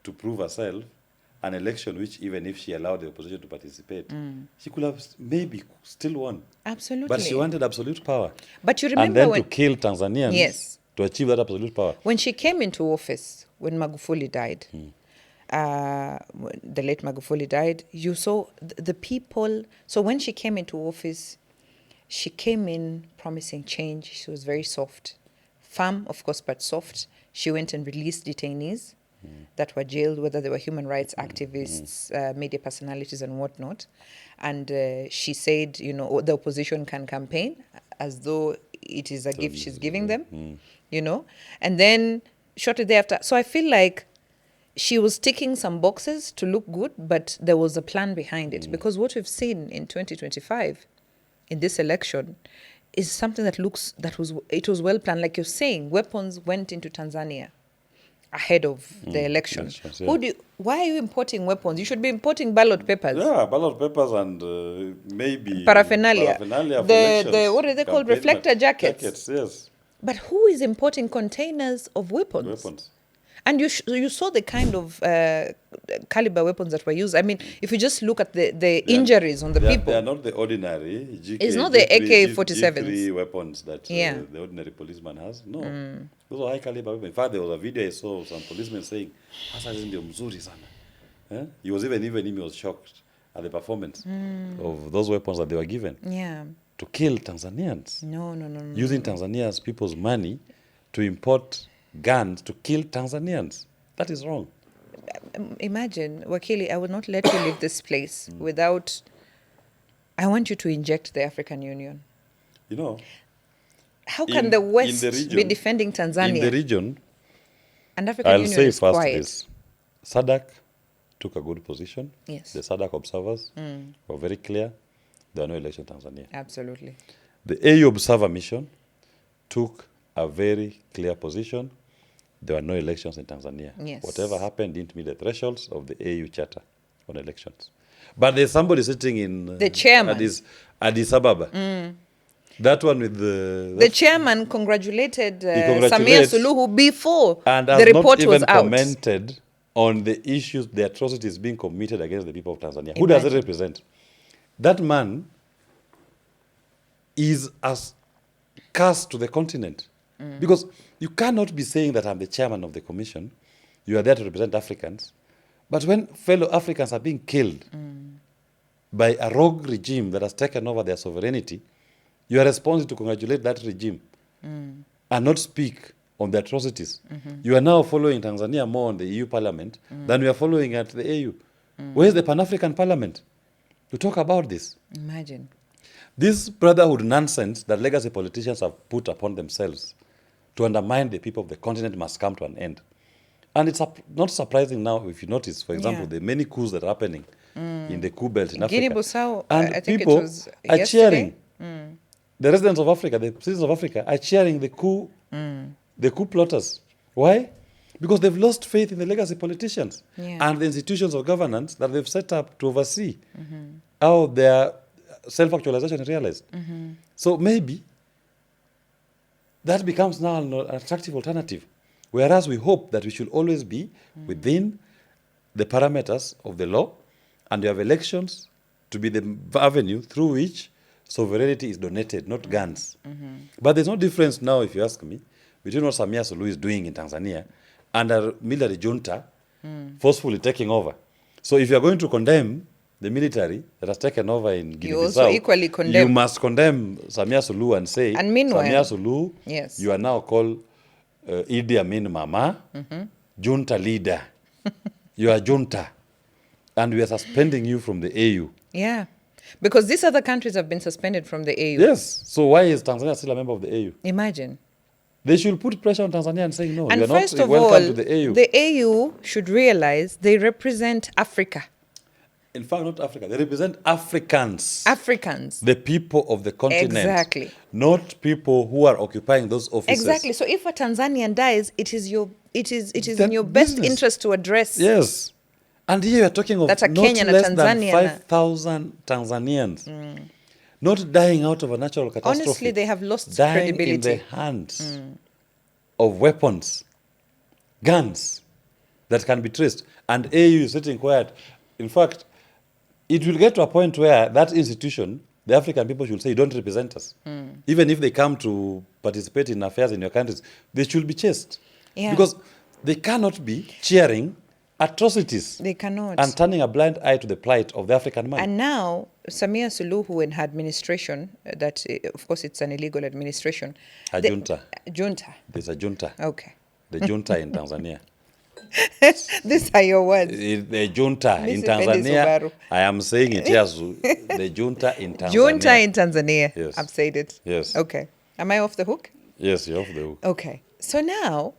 [SPEAKER 2] to prove herself, an election which even if she allowed the opposition to participate, she could have maybe still won.
[SPEAKER 1] Absolutely.
[SPEAKER 2] But she wanted absolute power.
[SPEAKER 1] But you
[SPEAKER 2] And
[SPEAKER 1] remember
[SPEAKER 2] then
[SPEAKER 1] when...
[SPEAKER 2] to kill Tanzanians to achieve that absolute power.
[SPEAKER 1] When she came into office, when Magufuli died, the late Magufuli died, you saw the people. So when she came into office, she came in promising change. She was very soft. Firm, of course, but soft. She went and released detainees that were jailed, whether they were human rights activists, media personalities and whatnot. And she said, you know, the opposition can campaign as though it is a gift she's giving them, you know. And then shortly thereafter, so I feel like she was ticking some boxes to look good, but there was a plan behind it. Because what we've seen in 2025, in this election, is something that was well planned. Like you're saying, weapons went into Tanzania ahead of the election.
[SPEAKER 2] Yes, yeah.
[SPEAKER 1] Why are you importing weapons? You should be importing ballot papers.
[SPEAKER 2] Yeah, ballot papers and maybe
[SPEAKER 1] Paraphernalia.
[SPEAKER 2] of
[SPEAKER 1] The
[SPEAKER 2] elections.
[SPEAKER 1] what are they called?
[SPEAKER 2] Campaign
[SPEAKER 1] Reflector jackets.
[SPEAKER 2] Jackets, yes.
[SPEAKER 1] But who is importing containers of weapons?
[SPEAKER 2] Weapons.
[SPEAKER 1] And you saw the kind of caliber weapons that were used. I mean, if you just look at the injuries on the people.
[SPEAKER 2] They are not the ordinary
[SPEAKER 1] It's not the AK-47s.
[SPEAKER 2] G3 weapons that the ordinary policeman has. No. Those are high caliber weapons. In fact, there was a video I saw of some policemen saying, "Hasa hizi ndio mzuri sana." He was shocked at the performance of those weapons that they were given.
[SPEAKER 1] Yeah.
[SPEAKER 2] To kill Tanzanians.
[SPEAKER 1] No.
[SPEAKER 2] Using Tanzania's people's money to import guns to kill Tanzanians. That is wrong.
[SPEAKER 1] Imagine, Wakili, I will not let you leave this place without... I want you to inject the African Union.
[SPEAKER 2] You know...
[SPEAKER 1] How can the West be defending Tanzania?
[SPEAKER 2] In the region,
[SPEAKER 1] and African Union is quiet. I'll say first
[SPEAKER 2] this. SADC took a good position.
[SPEAKER 1] Yes.
[SPEAKER 2] The SADC observers were very clear. There are no elections in Tanzania.
[SPEAKER 1] Absolutely.
[SPEAKER 2] The AU Observer Mission took a very clear position. There were no elections in Tanzania.
[SPEAKER 1] Yes.
[SPEAKER 2] Whatever happened didn't meet the thresholds of the AU Charter on elections. But there's somebody sitting in
[SPEAKER 1] the chairman.
[SPEAKER 2] Addis Ababa. That one with
[SPEAKER 1] the chairman congratulated Samia Suluhu before
[SPEAKER 2] and
[SPEAKER 1] the report was out.
[SPEAKER 2] And has not even commented on the issues, the atrocities being committed against the people of Tanzania. Imagine. Who does it represent? That man is as cursed to the continent. Because you cannot be saying that I'm the chairman of the commission. You are there to represent Africans. But when fellow Africans are being killed by a rogue regime that has taken over their sovereignty, you are responsible to congratulate that regime and not speak on the atrocities. You are now following Tanzania more on the EU Parliament than we are following at the AU. Where's the Pan-African Parliament to talk about this?
[SPEAKER 1] Imagine.
[SPEAKER 2] This brotherhood nonsense that legacy politicians have put upon themselves to undermine the people of the continent must come to an end. And it's not surprising now if you notice, for example, the many coups that are happening in the coup belt in Africa.
[SPEAKER 1] Guinea-Bissau,
[SPEAKER 2] and
[SPEAKER 1] I think it
[SPEAKER 2] people
[SPEAKER 1] was
[SPEAKER 2] are
[SPEAKER 1] yesterday.
[SPEAKER 2] cheering. The residents of Africa, the citizens of Africa, are cheering the coup plotters. Why? Because they've lost faith in the legacy politicians and the institutions of governance that they've set up to oversee how their self-actualization is realized. So maybe that becomes now an attractive alternative. Whereas we hope that we should always be within the parameters of the law, and you have elections to be the avenue through which sovereignty is donated, not guns. But there's no difference now, if you ask me, between what Samia Suluhu is doing in Tanzania and a military junta forcefully taking over. So if you're going to condemn the military that has taken over in Guinea-Bissau, you must condemn Samia Suluhu and say,
[SPEAKER 1] and meanwhile,
[SPEAKER 2] Samia Suluhu, you are now called Idi Amin Mama, junta leader. You are junta. And we are suspending you from the AU.
[SPEAKER 1] Yeah. Because these other countries have been suspended from the AU.
[SPEAKER 2] Yes. So why is Tanzania still a member of the AU?
[SPEAKER 1] Imagine.
[SPEAKER 2] They should put pressure on Tanzania and say, no,
[SPEAKER 1] and
[SPEAKER 2] you are
[SPEAKER 1] first
[SPEAKER 2] not
[SPEAKER 1] of
[SPEAKER 2] welcome
[SPEAKER 1] all,
[SPEAKER 2] to the AU.
[SPEAKER 1] The AU should realize they represent Africa.
[SPEAKER 2] In fact, not Africa. They represent Africans.
[SPEAKER 1] Africans.
[SPEAKER 2] The people of the continent.
[SPEAKER 1] Exactly.
[SPEAKER 2] Not people who are occupying those offices.
[SPEAKER 1] Exactly. So if a Tanzanian dies, it is in your best interest to address.
[SPEAKER 2] Yes. And here you're talking of
[SPEAKER 1] that's a
[SPEAKER 2] not
[SPEAKER 1] Kenyan,
[SPEAKER 2] less
[SPEAKER 1] a
[SPEAKER 2] than
[SPEAKER 1] Tanzanian.
[SPEAKER 2] 5,000 Tanzanians. Not dying out of a natural catastrophe.
[SPEAKER 1] Honestly, they have lost
[SPEAKER 2] dying
[SPEAKER 1] credibility.
[SPEAKER 2] in the hands of weapons, guns that can be traced. And AU is sitting quiet. In fact, it will get to a point where that institution, the African people should say, you don't represent us. Even if they come to participate in affairs in your countries, they should be chased.
[SPEAKER 1] Yeah.
[SPEAKER 2] Because they cannot be cheering atrocities.
[SPEAKER 1] They cannot.
[SPEAKER 2] And turning a blind eye to the plight of the African man.
[SPEAKER 1] And now, Samia Suluhu and her administration, that, of course, it's an illegal administration.
[SPEAKER 2] A junta.
[SPEAKER 1] Junta.
[SPEAKER 2] There's a junta.
[SPEAKER 1] Okay.
[SPEAKER 2] The junta in Tanzania.
[SPEAKER 1] These are your words.
[SPEAKER 2] The junta in Tanzania. I am saying it, yes. The junta in Tanzania.
[SPEAKER 1] Junta in Tanzania.
[SPEAKER 2] Yes.
[SPEAKER 1] I've said it.
[SPEAKER 2] Yes.
[SPEAKER 1] Okay. Am I off the hook?
[SPEAKER 2] Yes, you're off the hook.
[SPEAKER 1] Okay. So now,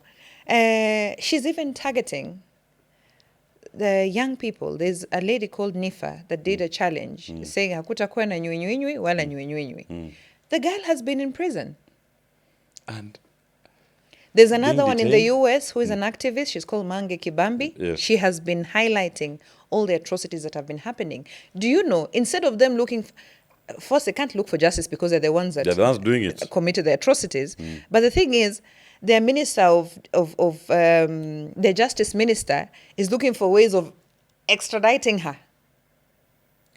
[SPEAKER 1] she's even targeting the young people. There's a lady called Nifa that did a challenge saying, hakutakuwa na nywi nywi nywi wala nywi nywi nywi. The girl has been in prison.
[SPEAKER 2] And
[SPEAKER 1] there's another one in the US who is an activist. She's called Mange Kibambi.
[SPEAKER 2] Yes.
[SPEAKER 1] She has been highlighting all the atrocities that have been happening. Do you know, instead of them looking, first they can't look for justice because they're the ones that
[SPEAKER 2] doing it.
[SPEAKER 1] Committed the atrocities. But the thing is, their minister their justice minister is looking for ways of extraditing her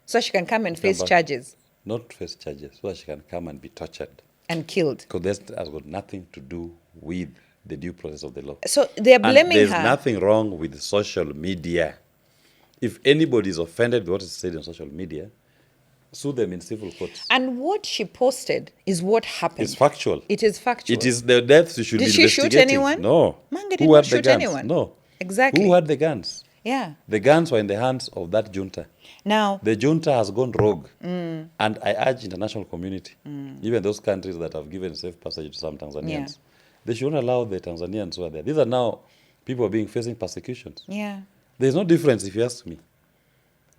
[SPEAKER 1] so she can come and face charges.
[SPEAKER 2] Not face charges, so that she can come and be tortured.
[SPEAKER 1] And killed.
[SPEAKER 2] Because that has got nothing to do with the due process of the law.
[SPEAKER 1] So they're blaming her.
[SPEAKER 2] There's nothing wrong with social media. If anybody is offended by what is said on social media, sue them in civil courts.
[SPEAKER 1] And what she posted is what happened.
[SPEAKER 2] It's factual.
[SPEAKER 1] It is factual.
[SPEAKER 2] It is the deaths you should be investigating.
[SPEAKER 1] Did she shoot anyone?
[SPEAKER 2] No.
[SPEAKER 1] Mange did not shoot anyone.
[SPEAKER 2] No.
[SPEAKER 1] Exactly.
[SPEAKER 2] Who had the guns?
[SPEAKER 1] Yeah.
[SPEAKER 2] The guns were in the hands of that junta.
[SPEAKER 1] Now,
[SPEAKER 2] the junta has gone rogue. And I urge international community, even those countries that have given safe passage to some Tanzanians, they shouldn't allow the Tanzanians who are there. These are now people being facing persecutions.
[SPEAKER 1] Yeah.
[SPEAKER 2] There's no difference if you ask me.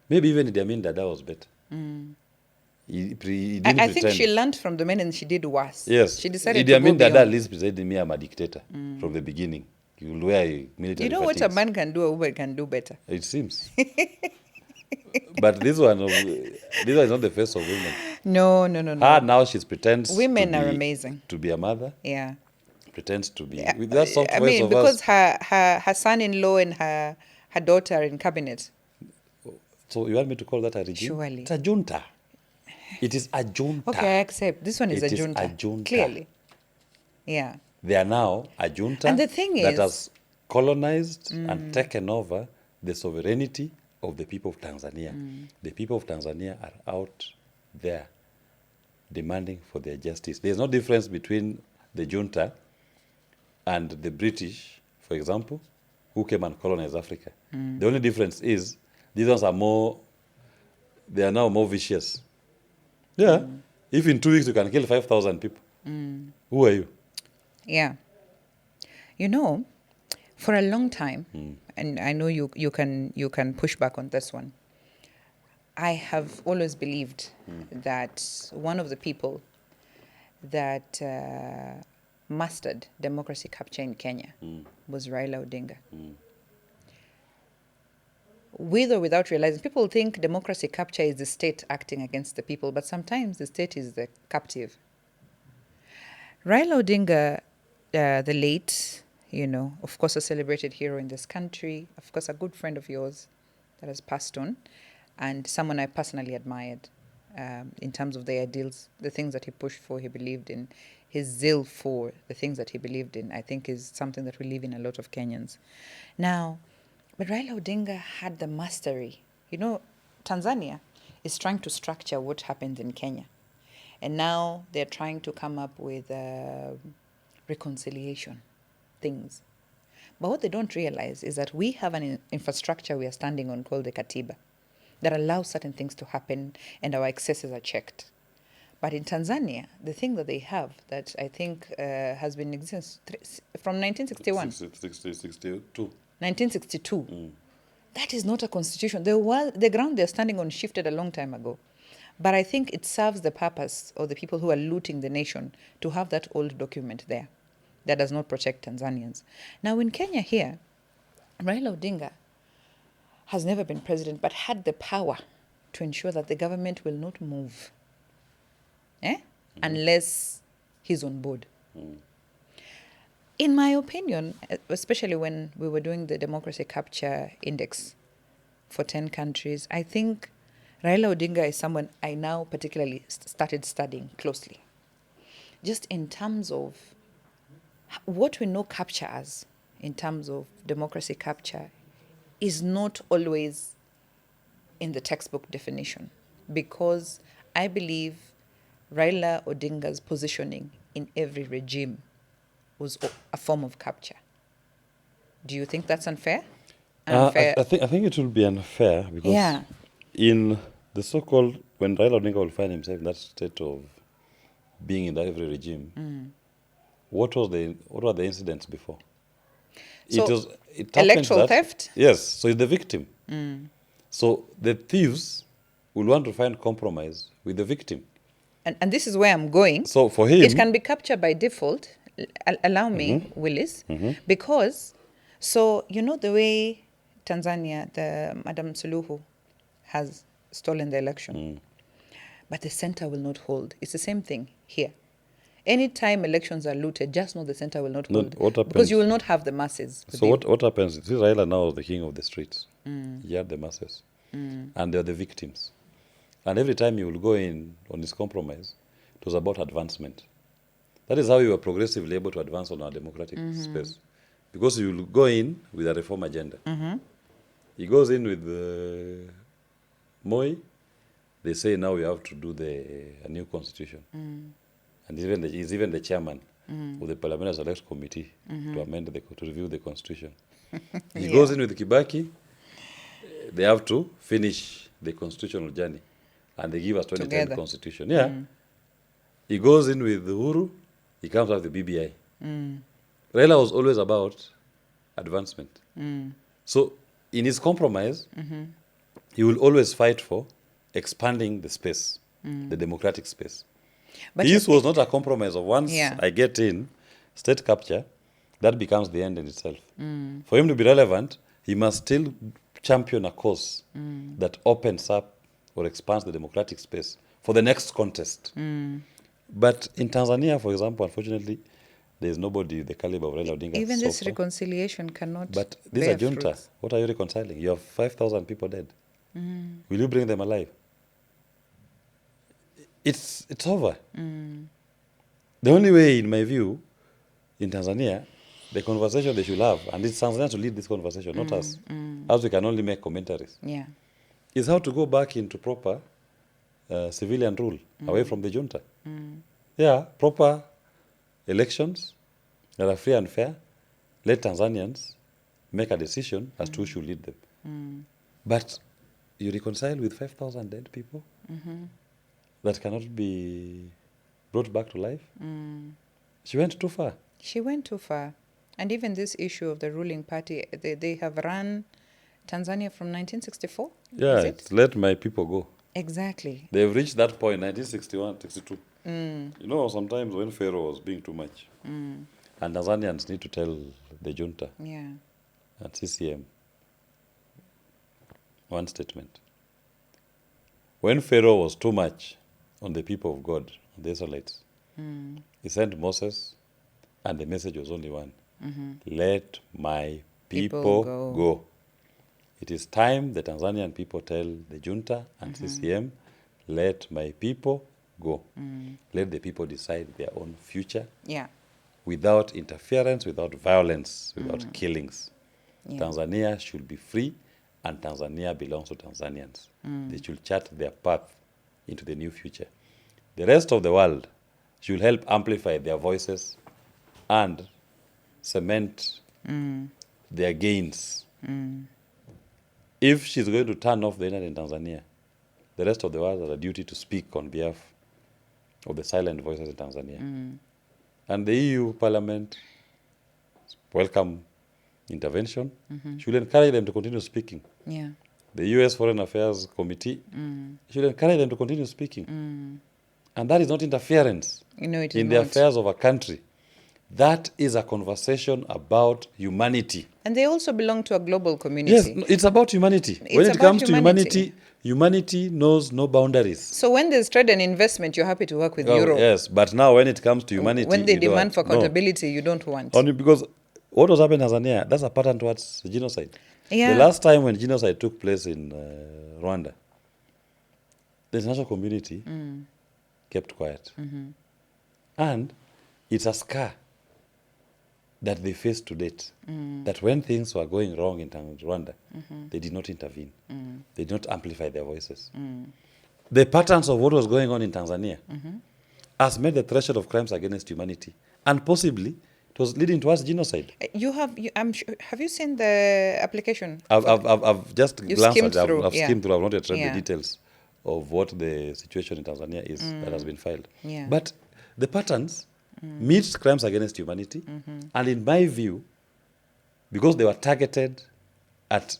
[SPEAKER 2] Maybe even Idi Amin Dada was better. He didn't
[SPEAKER 1] I think she learned from the men and she did worse.
[SPEAKER 2] Yes.
[SPEAKER 1] She decided
[SPEAKER 2] Idi Amin
[SPEAKER 1] to go
[SPEAKER 2] Dada at
[SPEAKER 1] beyond.
[SPEAKER 2] least presented me as a dictator from the beginning. He will wear military
[SPEAKER 1] You know what a
[SPEAKER 2] fatigues.
[SPEAKER 1] man can do, a woman can do better.
[SPEAKER 2] It seems. But this one is not the face of women.
[SPEAKER 1] No.
[SPEAKER 2] Now she pretends
[SPEAKER 1] women are amazing.
[SPEAKER 2] To be a mother.
[SPEAKER 1] Yeah.
[SPEAKER 2] Pretends to be. With that soft voice
[SPEAKER 1] mean,
[SPEAKER 2] of
[SPEAKER 1] because
[SPEAKER 2] us.
[SPEAKER 1] her son-in-law and her daughter are in cabinet.
[SPEAKER 2] So you want me to call that a regime?
[SPEAKER 1] Surely.
[SPEAKER 2] It's a junta. It is a junta.
[SPEAKER 1] Okay, I accept. This one is a junta.
[SPEAKER 2] It is a junta.
[SPEAKER 1] Clearly. Yeah.
[SPEAKER 2] They are now a junta
[SPEAKER 1] And the thing
[SPEAKER 2] that
[SPEAKER 1] is,
[SPEAKER 2] has colonized and taken over the sovereignty of the people of Tanzania. The people of Tanzania are out there demanding for their justice. There's no difference between the junta and the British, for example, who came and colonized Africa. The only difference is these ones they are now more vicious. Yeah. If in 2 weeks you can kill 5,000 people, who are you?
[SPEAKER 1] Yeah. You know, for a long time, and I know you can push back on this one, I have always believed that one of the people that mastered democracy capture in Kenya was Raila Odinga. With or without realizing, people think democracy capture is the state acting against the people, but sometimes the state is the captive. Raila Odinga, the late, of course, a celebrated hero in this country, of course, a good friend of yours that has passed on, and someone I personally admired in terms of the ideals, the things that he pushed for, he believed in, his zeal for the things that he believed in, I think is something that we live in a lot of Kenyans. Now, but Raila Odinga had the mastery. Tanzania is trying to structure what happens in Kenya. And now they're trying to come up with reconciliation things. But what they don't realize is that we have an infrastructure we are standing on called the Katiba that allows certain things to happen and our excesses are checked. But in Tanzania, the thing that they have that I think has been existing from 1961.
[SPEAKER 2] 62.
[SPEAKER 1] 1962. That is not a constitution. The ground they're standing on shifted a long time ago. But I think it serves the purpose of the people who are looting the nation to have that old document there that does not protect Tanzanians. Now, in Kenya here, Raila Odinga has never been president, but had the power to ensure that the government will not move unless he's on board. In my opinion, especially when we were doing the democracy capture index for 10 countries, I think Raila Odinga is someone I now particularly started studying closely. Just in terms of what we know capture as, in terms of democracy capture, is not always in the textbook definition, because I believe Raila Odinga's positioning in every regime was a form of capture. Do you think that's unfair?
[SPEAKER 2] I think it will be unfair because in the so-called, when Raila Odinga will find himself in that state of being in every regime, what were the incidents before?
[SPEAKER 1] So electoral theft?
[SPEAKER 2] Yes, so he's the victim. So the thieves will want to find compromise with the victim.
[SPEAKER 1] And this is where I'm going.
[SPEAKER 2] So for him,
[SPEAKER 1] it can be captured by default. Allow me, Willis, because, the way Tanzania, Madam Suluhu has stolen the election, but the center will not hold. It's the same thing here. Anytime elections are looted, just know the center will not hold.
[SPEAKER 2] What happens?
[SPEAKER 1] Because you will not have the masses.
[SPEAKER 2] So what happens? This Raila now is the king of the streets. He had the masses. And they're the victims. And every time you will go in on his compromise, it was about advancement. That is how you are progressively able to advance on our democratic space. Because you will go in with a reform agenda. He goes in with Moi. They say now we have to do a new constitution. And he's even the chairman of the Parliamentary Select Committee to review the constitution. He goes in with Kibaki. They have to finish the constitutional journey. And they give us 2010 constitution. He goes in with Uhuru. He comes out with the BBI. Raila was always about advancement. So in his compromise, he will always fight for expanding the space, the democratic space. But this was not a compromise of once I get in, state capture, that becomes the end in itself. For him to be relevant, he must still champion a cause that opens up or expands the democratic space for the next contest. But in Tanzania, for example, unfortunately, there is nobody the caliber of Raila Odinga.
[SPEAKER 1] Even this reconciliation cannot.
[SPEAKER 2] But this is a junta. Fruits. What are you reconciling? You have 5,000 people dead. Will you bring them alive? It's over. The only way, in my view, in Tanzania, the conversation they should have, and it's Tanzania to lead this conversation, not us, as we can only make commentaries, is how to go back into proper civilian rule, away from the junta. Proper elections, that are free and fair. Let Tanzanians make a decision as to who should lead them. But you reconcile with 5,000 dead people that cannot be brought back to life? She went too far.
[SPEAKER 1] She went too far. And even this issue of the ruling party, they have run Tanzania from 1964?
[SPEAKER 2] Yeah,
[SPEAKER 1] is
[SPEAKER 2] it's let my people go.
[SPEAKER 1] Exactly.
[SPEAKER 2] They've reached that point, 1961, 62. You know, sometimes when Pharaoh was being too much, and Tanzanians need to tell the junta
[SPEAKER 1] Yeah.
[SPEAKER 2] and CCM one statement. When Pharaoh was too much on the people of God, the Israelites, he sent Moses, and the message was only one. Let my people go. It is time the Tanzanian people tell the junta and CCM, let my people go. Let the people decide their own future.
[SPEAKER 1] Yeah.
[SPEAKER 2] Without interference, without violence, without killings.
[SPEAKER 1] Yeah.
[SPEAKER 2] Tanzania should be free, and Tanzania belongs to Tanzanians. They should chart their path into the new future. The rest of the world should help amplify their voices and cement their gains. If she's going to turn off the internet in Tanzania, the rest of the world has a duty to speak on behalf of the silent voices in Tanzania. And the EU Parliament, welcome intervention, should encourage them to continue speaking.
[SPEAKER 1] Yeah.
[SPEAKER 2] The US Foreign Affairs Committee should encourage them to continue speaking. And that is not interference
[SPEAKER 1] No, it is
[SPEAKER 2] in
[SPEAKER 1] not.
[SPEAKER 2] the affairs of a country. That is a conversation about humanity.
[SPEAKER 1] And they also belong to a global community.
[SPEAKER 2] Yes, it's about humanity. When it
[SPEAKER 1] about
[SPEAKER 2] comes
[SPEAKER 1] humanity.
[SPEAKER 2] to humanity knows no boundaries.
[SPEAKER 1] So when there's trade and investment, you're happy to work with
[SPEAKER 2] Oh,
[SPEAKER 1] Europe.
[SPEAKER 2] yes, but now when it comes to humanity,
[SPEAKER 1] When they
[SPEAKER 2] you don't
[SPEAKER 1] demand for
[SPEAKER 2] want- no.
[SPEAKER 1] accountability, you don't want.
[SPEAKER 2] Only because what was happening in Tanzania, that's a pattern towards genocide.
[SPEAKER 1] Yeah.
[SPEAKER 2] The last time when genocide took place in Rwanda, the international community kept quiet. And it's a scar that they faced to date. That when things were going wrong in Rwanda, they did not intervene. They did not amplify their voices. The patterns of what was going on in Tanzania has made the threshold of crimes against humanity. And possibly, it was leading towards genocide.
[SPEAKER 1] I'm sure, have you seen the application?
[SPEAKER 2] I've just
[SPEAKER 1] You've
[SPEAKER 2] glanced
[SPEAKER 1] skimmed
[SPEAKER 2] at it.
[SPEAKER 1] through,
[SPEAKER 2] I've
[SPEAKER 1] yeah.
[SPEAKER 2] skimmed through. I've not yet read
[SPEAKER 1] Yeah.
[SPEAKER 2] the details of what the situation in Tanzania is that has been filed.
[SPEAKER 1] Yeah.
[SPEAKER 2] But the patterns meet crimes against humanity. And in my view, because they were targeted at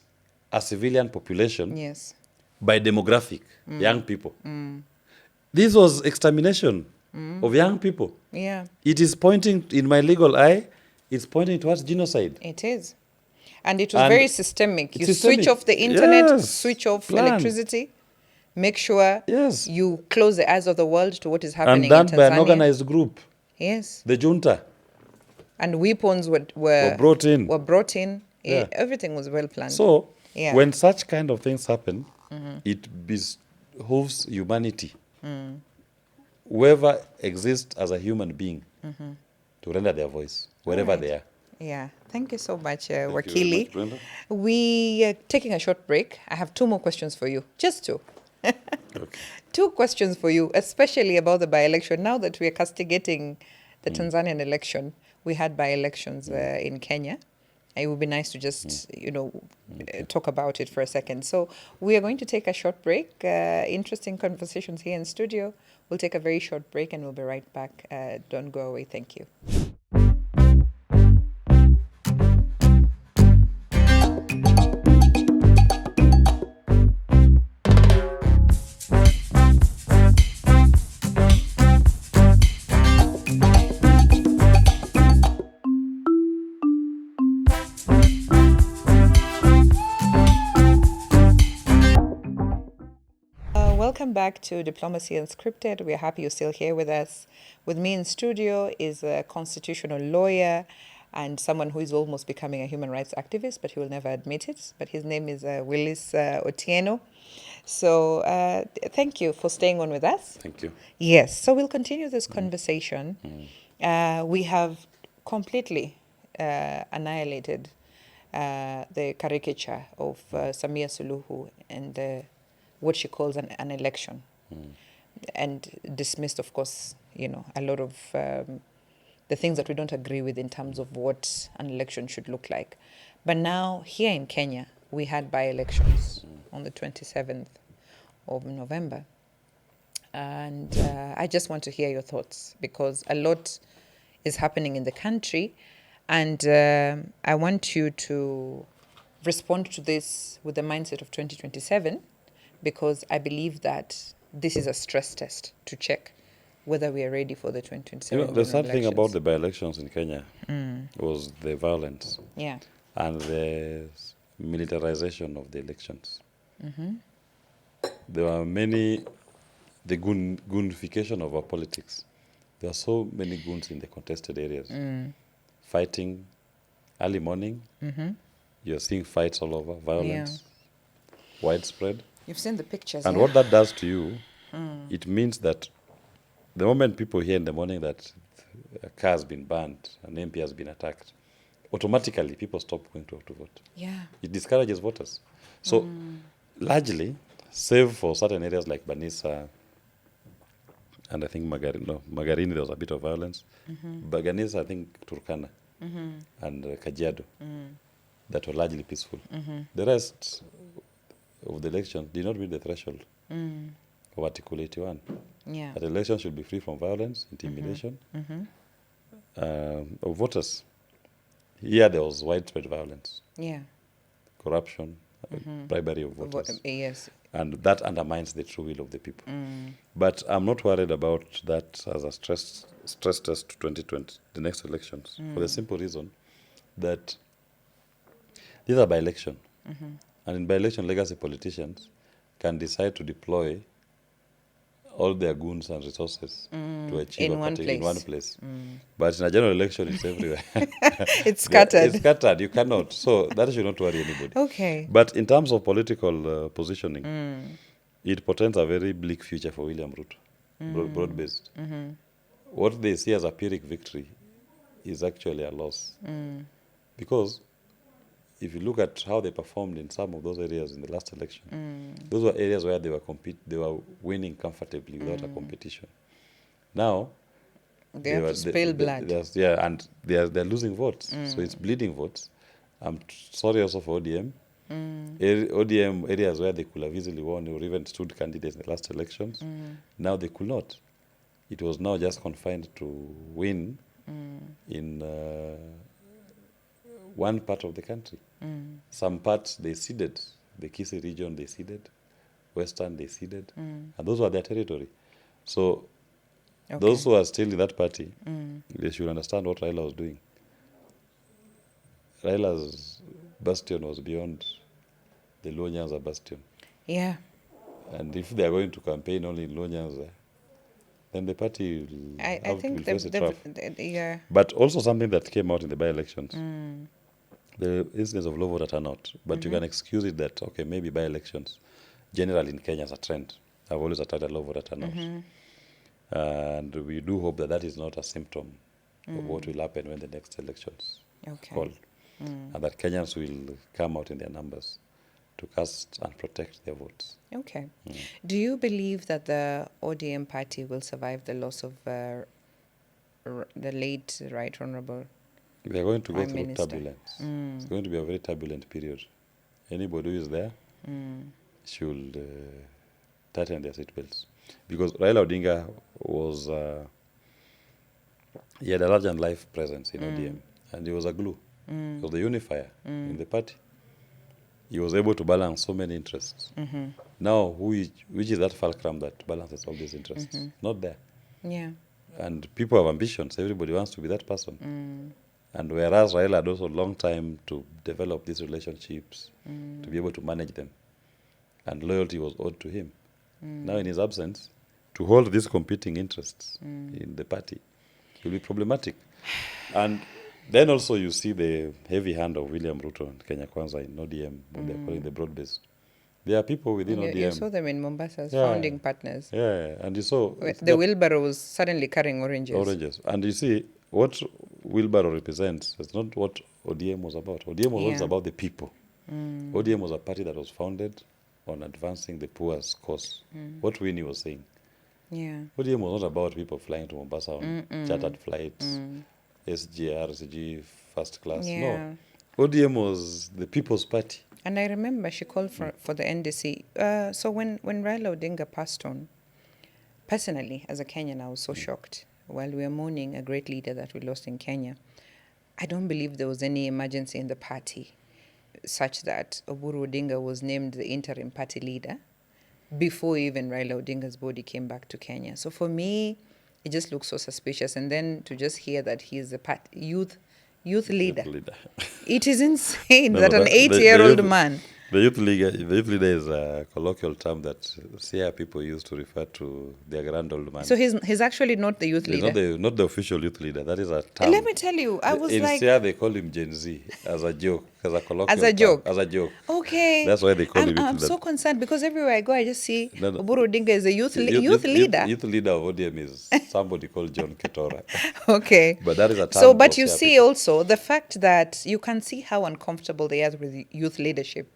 [SPEAKER 2] a civilian population
[SPEAKER 1] Yes.
[SPEAKER 2] by demographic, young people, this was extermination of young people.
[SPEAKER 1] Yeah,
[SPEAKER 2] It is pointing, in my legal eye, it's pointing towards genocide.
[SPEAKER 1] it is. And it was
[SPEAKER 2] And
[SPEAKER 1] very systemic. You
[SPEAKER 2] it's
[SPEAKER 1] switch
[SPEAKER 2] systemic.
[SPEAKER 1] off the internet,
[SPEAKER 2] Yes.
[SPEAKER 1] switch off
[SPEAKER 2] Planned.
[SPEAKER 1] electricity, make sure
[SPEAKER 2] Yes.
[SPEAKER 1] you close the eyes of the world to what is happening
[SPEAKER 2] And done
[SPEAKER 1] in
[SPEAKER 2] by an
[SPEAKER 1] Tanzania.
[SPEAKER 2] organized group,
[SPEAKER 1] Yes.
[SPEAKER 2] the junta.
[SPEAKER 1] And weapons were
[SPEAKER 2] brought in.
[SPEAKER 1] Yeah.
[SPEAKER 2] Yeah.
[SPEAKER 1] Everything was well planned.
[SPEAKER 2] So,
[SPEAKER 1] Yeah.
[SPEAKER 2] when such kind of things happen, it behooves humanity, whoever exists as a human being, to render their voice wherever
[SPEAKER 1] Alright.
[SPEAKER 2] they are.
[SPEAKER 1] Yeah. Thank you so much,
[SPEAKER 2] you very
[SPEAKER 1] Wakili.
[SPEAKER 2] much, Brenda.
[SPEAKER 1] We are taking a short break. I have 2 more questions for you. Just 2.
[SPEAKER 2] Okay.
[SPEAKER 1] 2 questions for you, especially about the by-election. Now that we are castigating the Tanzanian election, we had by-elections in Kenya. It would be nice to just, talk about it for a second. So we are going to take a short break. Interesting conversations here in studio. We'll take a very short break and we'll be right back. Don't go away. Thank you. Welcome back to Diplomacy Unscripted. We're happy you're still here with us. With me in studio is a constitutional lawyer and someone who is almost becoming a human rights activist, but he will never admit it. But his name is Willis Otieno. So thank you for staying on with us.
[SPEAKER 2] Thank you.
[SPEAKER 1] Yes, so we'll continue this conversation. We have completely annihilated the caricature of Samia Suluhu and what she calls an election, and dismissed, of course, a lot of the things that we don't agree with in terms of what an election should look like. But now, here in Kenya, we had by-elections on the 27th of November. And I just want to hear your thoughts, because a lot is happening in the country. And I want you to respond to this with the mindset of 2027, because I believe that this is a stress test to check whether we are ready for the 2027
[SPEAKER 2] the sad thing
[SPEAKER 1] elections.
[SPEAKER 2] about the by-elections in Kenya was the violence
[SPEAKER 1] Yeah.
[SPEAKER 2] and the militarization of the elections. There were many, the goonification of our politics. There are so many goons in the contested areas. Fighting early morning. You're seeing fights all over, violence, widespread.
[SPEAKER 1] You've seen the pictures.
[SPEAKER 2] And what that does to you, it means that the moment people hear in the morning that a car has been burned, an MP has been attacked, automatically people stop going to vote.
[SPEAKER 1] Yeah.
[SPEAKER 2] It discourages voters. So largely, save for certain areas like Banisa and I think Magarini, there was a bit of violence. But Ganisa, I think Turkana and Kajiado, that were largely peaceful. The rest of the election did not meet the threshold of Article 81.
[SPEAKER 1] Yeah.
[SPEAKER 2] That election should be free from violence, intimidation of voters. Here there was widespread violence,
[SPEAKER 1] Yeah.
[SPEAKER 2] corruption, bribery of voters.
[SPEAKER 1] Yes.
[SPEAKER 2] And that undermines the true will of the people. But I'm not worried about that as a stress test to 2020, the next elections, for the simple reason that these are by-election. And in by-election, legacy politicians can decide to deploy all their goons and resources to achieve
[SPEAKER 1] In one
[SPEAKER 2] in one
[SPEAKER 1] place.
[SPEAKER 2] place. But in a general election, it's everywhere.
[SPEAKER 1] It's scattered.
[SPEAKER 2] It's scattered. You cannot. So that should not worry anybody.
[SPEAKER 1] Okay.
[SPEAKER 2] But in terms of political positioning, it portends a very bleak future for William Ruto, broad-based. What they see as a Pyrrhic victory is actually a loss. Because if you look at how they performed in some of those areas in the last election, those were areas where they were winning comfortably without a competition. Now,
[SPEAKER 1] They have to spill blood.
[SPEAKER 2] And they're losing votes. So it's bleeding votes. I'm sorry also for ODM. ODM areas where they could have easily won or even stood candidates in the last elections, now they could not. It was now just confined to win in one part of the country. Some parts they ceded. The Kisii region they ceded. Western they ceded. And those were their territory. So those who are still in that party, they should understand what Raila was doing. Raila's bastion was beyond the Luo Nyanza bastion.
[SPEAKER 1] Yeah.
[SPEAKER 2] And if they are going to campaign only in Luo Nyanza, then the party will face a trough.
[SPEAKER 1] Yeah.
[SPEAKER 2] But also something that came out in the by-elections, the incidence of low voter turnout. But you can excuse it that, okay, maybe by-elections, generally in Kenya as a trend, have always attracted low voter turnout. And we do hope that that is not a symptom of what will happen when the next elections called. And that Kenyans will come out in their numbers to cast and protect their votes.
[SPEAKER 1] Okay. Do you believe that the ODM party will survive the loss of the late Right Honorable
[SPEAKER 2] They're going to go
[SPEAKER 1] Prime
[SPEAKER 2] through
[SPEAKER 1] Minister?
[SPEAKER 2] turbulence. It's going to be a very turbulent period. Anybody who is there should tighten their seatbelts. Because Raila Odinga was, he had a large and life presence in ODM. And he was a glue. He was the unifier in the party. He was able to balance so many interests. Now, which is that fulcrum that balances all these interests? Not there.
[SPEAKER 1] Yeah.
[SPEAKER 2] And people have ambitions. Everybody wants to be that person. And whereas Raila had also a long time to develop these relationships, to be able to manage them, and loyalty was owed to him. Now, in his absence, to hold these competing interests in the party will be problematic. And then also you see the heavy hand of William Ruto and Kenya Kwanza in ODM, what they're calling the broad-based. There are people within ODM.
[SPEAKER 1] You saw them in Mombasa as founding partners.
[SPEAKER 2] Yeah, and you saw...
[SPEAKER 1] The wheelbarrow was suddenly carrying oranges.
[SPEAKER 2] Oranges. And you see, what wheelbarrow represents is not what ODM was about. ODM was always about the people. ODM was a party that was founded on advancing the poor's cause. What Winnie was saying.
[SPEAKER 1] Yeah.
[SPEAKER 2] ODM was not about people flying to Mombasa on chartered flights SGR, First Class.
[SPEAKER 1] Yeah.
[SPEAKER 2] No. ODM was the People's Party.
[SPEAKER 1] And I remember she called for the NDC. So when Raila Odinga passed on, personally, as a Kenyan, I was so shocked. While we were mourning a great leader that we lost in Kenya, I don't believe there was any emergency in the party such that Oburu Odinga was named the interim party leader before even Raila Odinga's body came back to Kenya. So for me, it just looks so suspicious. And then to just hear that he's a youth leader. It is insane that an 8-year-old man.
[SPEAKER 2] The youth leader is a colloquial term that Sia people used to refer to their grand old man.
[SPEAKER 1] So he's actually not the youth leader.
[SPEAKER 2] Not the official youth leader. That is a term.
[SPEAKER 1] Let me tell you, I was
[SPEAKER 2] in
[SPEAKER 1] like,
[SPEAKER 2] Sia they call him Gen Z as a joke, as a colloquial
[SPEAKER 1] as a joke.
[SPEAKER 2] Term, as a joke.
[SPEAKER 1] Okay.
[SPEAKER 2] That's why they call him youth leader.
[SPEAKER 1] I'm so concerned because everywhere I go, I just see Oburu Odinga is a youth leader.
[SPEAKER 2] Youth leader of ODM is somebody called John Ketora.
[SPEAKER 1] Okay.
[SPEAKER 2] But that is a term.
[SPEAKER 1] So, but you see also the fact that you can see how uncomfortable they are with youth leadership.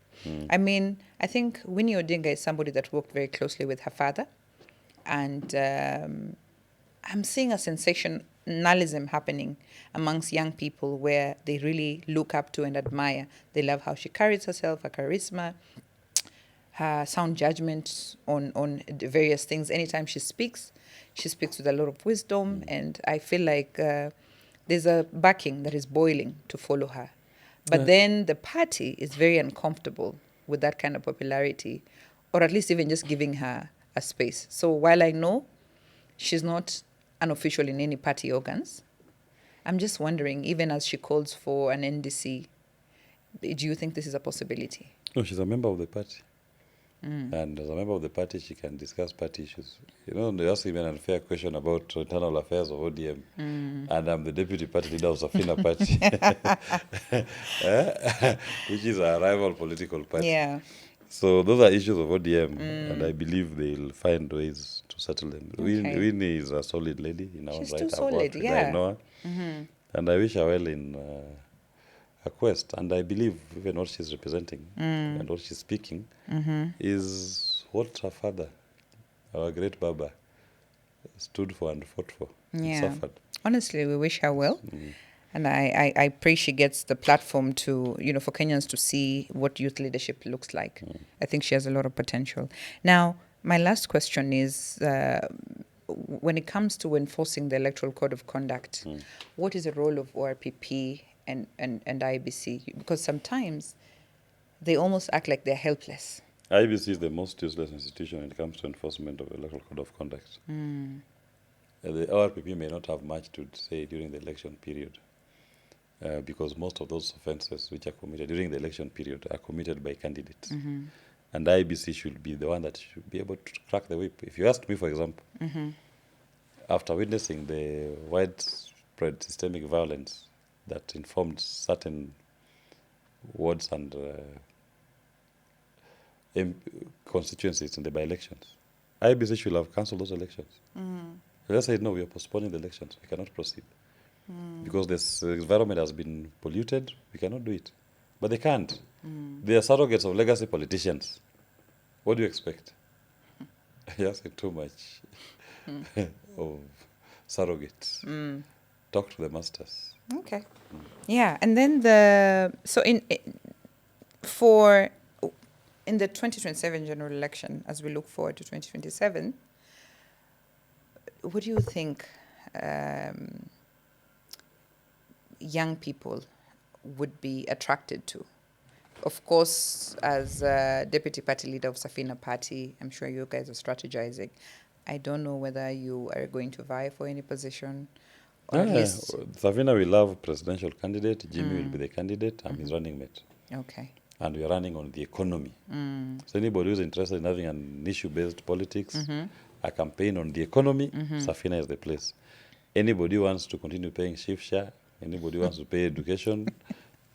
[SPEAKER 1] I mean, I think Winnie Odinga is somebody that worked very closely with her father. And I'm seeing a sensationalism happening amongst young people where they really look up to and admire. They love how she carries herself, her charisma, her sound judgment on the various things. Anytime she speaks with a lot of wisdom. And I feel like there's a backing that is boiling to follow her. But then the party is very uncomfortable with that kind of popularity, or at least even just giving her a space. So while I know she's not an official in any party organs, I'm just wondering, even as she calls for an NDC, do you think this is a possibility?
[SPEAKER 2] No, she's a member of the party. And as a member of the party, she can discuss party issues. You know, they ask me an unfair question about internal affairs of ODM, and I'm the deputy party leader of Safina Party, which is a rival political party.
[SPEAKER 1] Yeah.
[SPEAKER 2] So those are issues of ODM, and I believe they'll find ways to settle them.
[SPEAKER 1] Okay.
[SPEAKER 2] Winnie is a solid lady in our
[SPEAKER 1] She's
[SPEAKER 2] right.
[SPEAKER 1] too solid,
[SPEAKER 2] I know her. And I wish her well in her quest. And I believe even what she's representing and what she's speaking is what her father, our great Baba, stood for and fought for and suffered.
[SPEAKER 1] Honestly, we wish her well. And I pray she gets the platform to, for Kenyans to see what youth leadership looks like. I think she has a lot of potential. Now, my last question is, when it comes to enforcing the Electoral Code of Conduct, what is the role of ORPP and IBC? Because sometimes they almost act like they're helpless.
[SPEAKER 2] IBC is the most useless institution when it comes to enforcement of Electoral Code of Conduct. The ORPP may not have much to say during the election period. Because most of those offences which are committed during the election period are committed by candidates. And IBC should be the one that should be able to crack the whip. If you asked me, for example, after witnessing the widespread systemic violence that informed certain wards and constituencies in the by-elections, IBC should have cancelled those elections. They said, no, we are postponing the elections. We cannot proceed. Because this environment has been polluted, we cannot do it. But they can't. They are surrogates of legacy politicians. What do you expect? You're asking too much of surrogates. Talk to the masters.
[SPEAKER 1] Okay. Yeah, and then in the 2027 general election, as we look forward to 2027, what do you think young people would be attracted to? Of course, as deputy party leader of Safina Party, I'm sure you guys are strategizing. I don't know whether you are going to vie for any position. Or at least
[SPEAKER 2] Safina will have presidential candidate. Jimmy will be the candidate. I'm his running mate.
[SPEAKER 1] Okay.
[SPEAKER 2] And we are running on the economy. So anybody who's interested in having an issue-based politics, a campaign on the economy, Safina is the place. Anybody who wants to continue paying shift share, anybody who wants to pay education,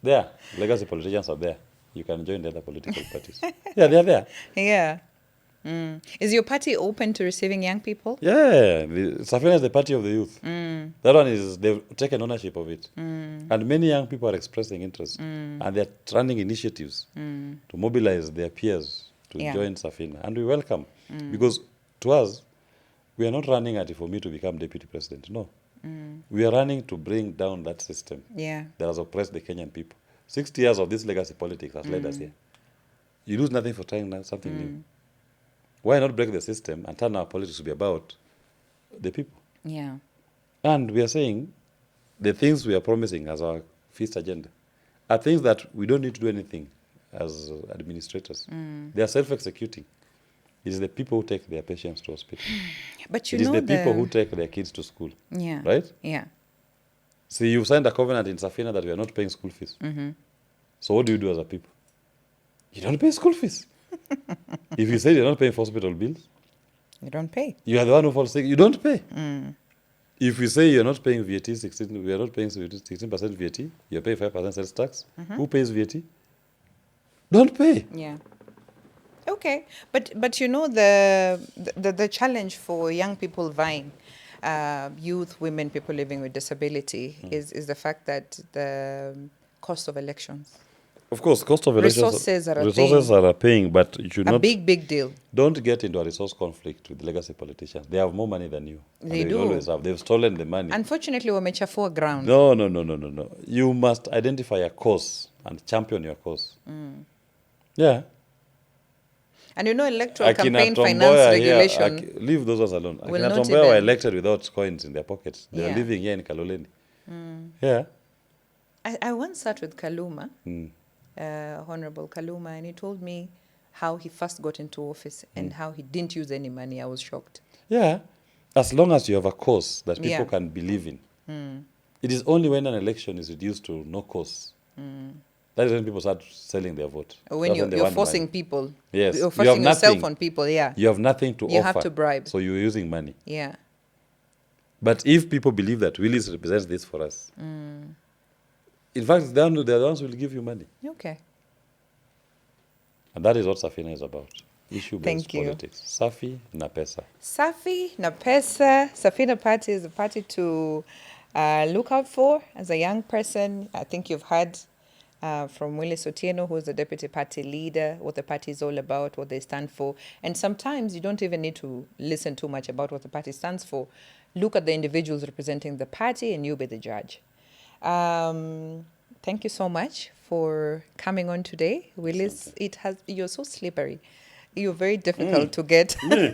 [SPEAKER 2] there. Legacy politicians are there. You can join the other political parties. Yeah, they are there.
[SPEAKER 1] Yeah. Is your party open to receiving young people?
[SPEAKER 2] Yeah. Safina is the party of the youth. That one is, they've taken ownership of it. And many young people are expressing interest. And they're running initiatives to mobilize their peers to join Safina. And we welcome. Because to us, we are not running at it for me to become deputy president. No. We are running to bring down that system
[SPEAKER 1] Yeah.
[SPEAKER 2] that has oppressed the Kenyan people. 60 years of this legacy politics has led us here. You lose nothing for trying something new. Why not break the system and turn our politics to be about the people?
[SPEAKER 1] Yeah.
[SPEAKER 2] And we are saying the things we are promising as our feast agenda are things that we don't need to do anything as administrators. They are self-executing. It is the people who take their patients to hospital.
[SPEAKER 1] But
[SPEAKER 2] It is the people who take their kids to school.
[SPEAKER 1] Yeah.
[SPEAKER 2] Right?
[SPEAKER 1] Yeah.
[SPEAKER 2] See, you've signed a covenant in Safina that we are not paying school fees. So what do you do as a people? You don't pay school fees. If you say you're not paying for hospital bills,
[SPEAKER 1] You don't pay.
[SPEAKER 2] you are the one who falls sick. You don't pay. If we say you're not paying VAT, 16, we are not paying 16% VAT, you're paying 5% sales tax, who pays VAT? Don't pay.
[SPEAKER 1] Yeah. Okay, but you know the challenge for young people vying, youth, women, people living with disability is the fact that the cost of elections.
[SPEAKER 2] Of course, cost of elections.
[SPEAKER 1] Resources
[SPEAKER 2] are a paying, but you should
[SPEAKER 1] a
[SPEAKER 2] not.
[SPEAKER 1] big deal.
[SPEAKER 2] Don't get into a resource conflict with the legacy politicians. They have more money than you.
[SPEAKER 1] They
[SPEAKER 2] will
[SPEAKER 1] do.
[SPEAKER 2] Always have. They've stolen the money.
[SPEAKER 1] Unfortunately, wamechafua ground.
[SPEAKER 2] No. You must identify a cause and champion your cause. Yeah.
[SPEAKER 1] And you know, electoral
[SPEAKER 2] Akina
[SPEAKER 1] campaign
[SPEAKER 2] Tomboya
[SPEAKER 1] finance
[SPEAKER 2] here,
[SPEAKER 1] regulation.
[SPEAKER 2] leave those ones alone.
[SPEAKER 1] Will
[SPEAKER 2] Akina
[SPEAKER 1] not
[SPEAKER 2] Tomboya were
[SPEAKER 1] even-
[SPEAKER 2] elected without coins in their pockets. They
[SPEAKER 1] Yeah.
[SPEAKER 2] are living here in Kaloleni. Yeah.
[SPEAKER 1] I once sat with Kaluma,
[SPEAKER 2] Mm.
[SPEAKER 1] Honorable Kaluma, and he told me how he first got into office and how he didn't use any money. I was shocked.
[SPEAKER 2] Yeah. As long as you have a cause that people
[SPEAKER 1] Yeah.
[SPEAKER 2] can believe in. It is only when an election is reduced to no cause. That is when people start selling their vote.
[SPEAKER 1] Or when
[SPEAKER 2] That's
[SPEAKER 1] you're
[SPEAKER 2] they want
[SPEAKER 1] forcing
[SPEAKER 2] money.
[SPEAKER 1] people.
[SPEAKER 2] Yes.
[SPEAKER 1] You're
[SPEAKER 2] You
[SPEAKER 1] forcing
[SPEAKER 2] have
[SPEAKER 1] yourself
[SPEAKER 2] nothing.
[SPEAKER 1] on people, yeah.
[SPEAKER 2] You have nothing to
[SPEAKER 1] You
[SPEAKER 2] offer.
[SPEAKER 1] have to bribe.
[SPEAKER 2] So you're using money.
[SPEAKER 1] Yeah.
[SPEAKER 2] But if people believe that Willis represents this for us, in fact, they're the ones who will give you money.
[SPEAKER 1] Okay.
[SPEAKER 2] And that is what Safina is about. Issue-based
[SPEAKER 1] Thank you.
[SPEAKER 2] politics. Safi na pesa.
[SPEAKER 1] Safi na pesa. Safina Party is a party to look out for as a young person. I think you've heard from Willis Otieno, who's the deputy party leader, what the party is all about, what they stand for. And sometimes you don't even need to listen too much about what the party stands for. Look at the individuals representing the party and you'll be the judge. Thank you so much for coming on today. Willis, you're so slippery. You're very difficult to get.
[SPEAKER 2] Me?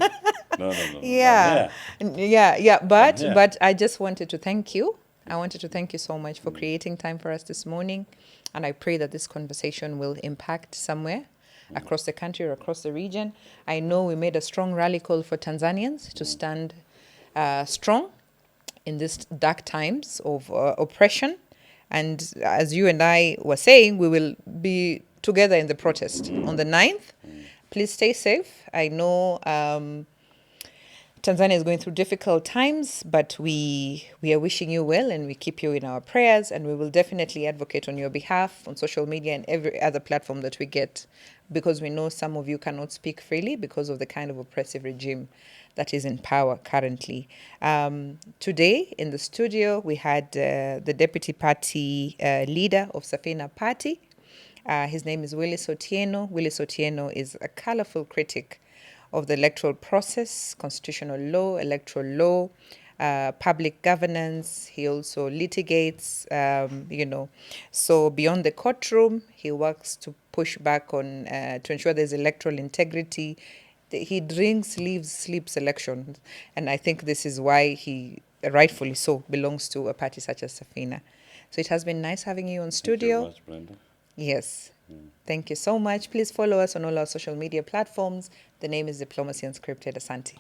[SPEAKER 2] No.
[SPEAKER 1] Yeah.
[SPEAKER 2] I'm here.
[SPEAKER 1] Yeah.
[SPEAKER 2] I'm here.
[SPEAKER 1] But I just wanted to thank you. I wanted to thank you so much for creating time for us this morning. And I pray that this conversation will impact somewhere across the country or across the region. I know we made a strong rally call for Tanzanians to stand strong in these dark times of oppression. And as you and I were saying, we will be together in the protest on the 9th. Please stay safe. I know Tanzania is going through difficult times, but we are wishing you well and we keep you in our prayers, and we will definitely advocate on your behalf on social media and every other platform that we get, because we know some of you cannot speak freely because of the kind of oppressive regime that is in power currently. Today in the studio, we had the deputy party leader of Safina Party. His name is Willis Otieno. Willis Otieno is a colorful critic of the electoral process, constitutional law, electoral law, public governance. He also litigates, So beyond the courtroom, he works to push back on, to ensure there's electoral integrity. He drinks, lives, sleeps elections. And I think this is why he, rightfully so, belongs to a party such as Safina. So it has been nice having you on studio.
[SPEAKER 2] Thank you very much, Brenda.
[SPEAKER 1] Yes. Thank you so much. Please follow us on all our social media platforms. The name is Diplomacy Unscripted. Asante.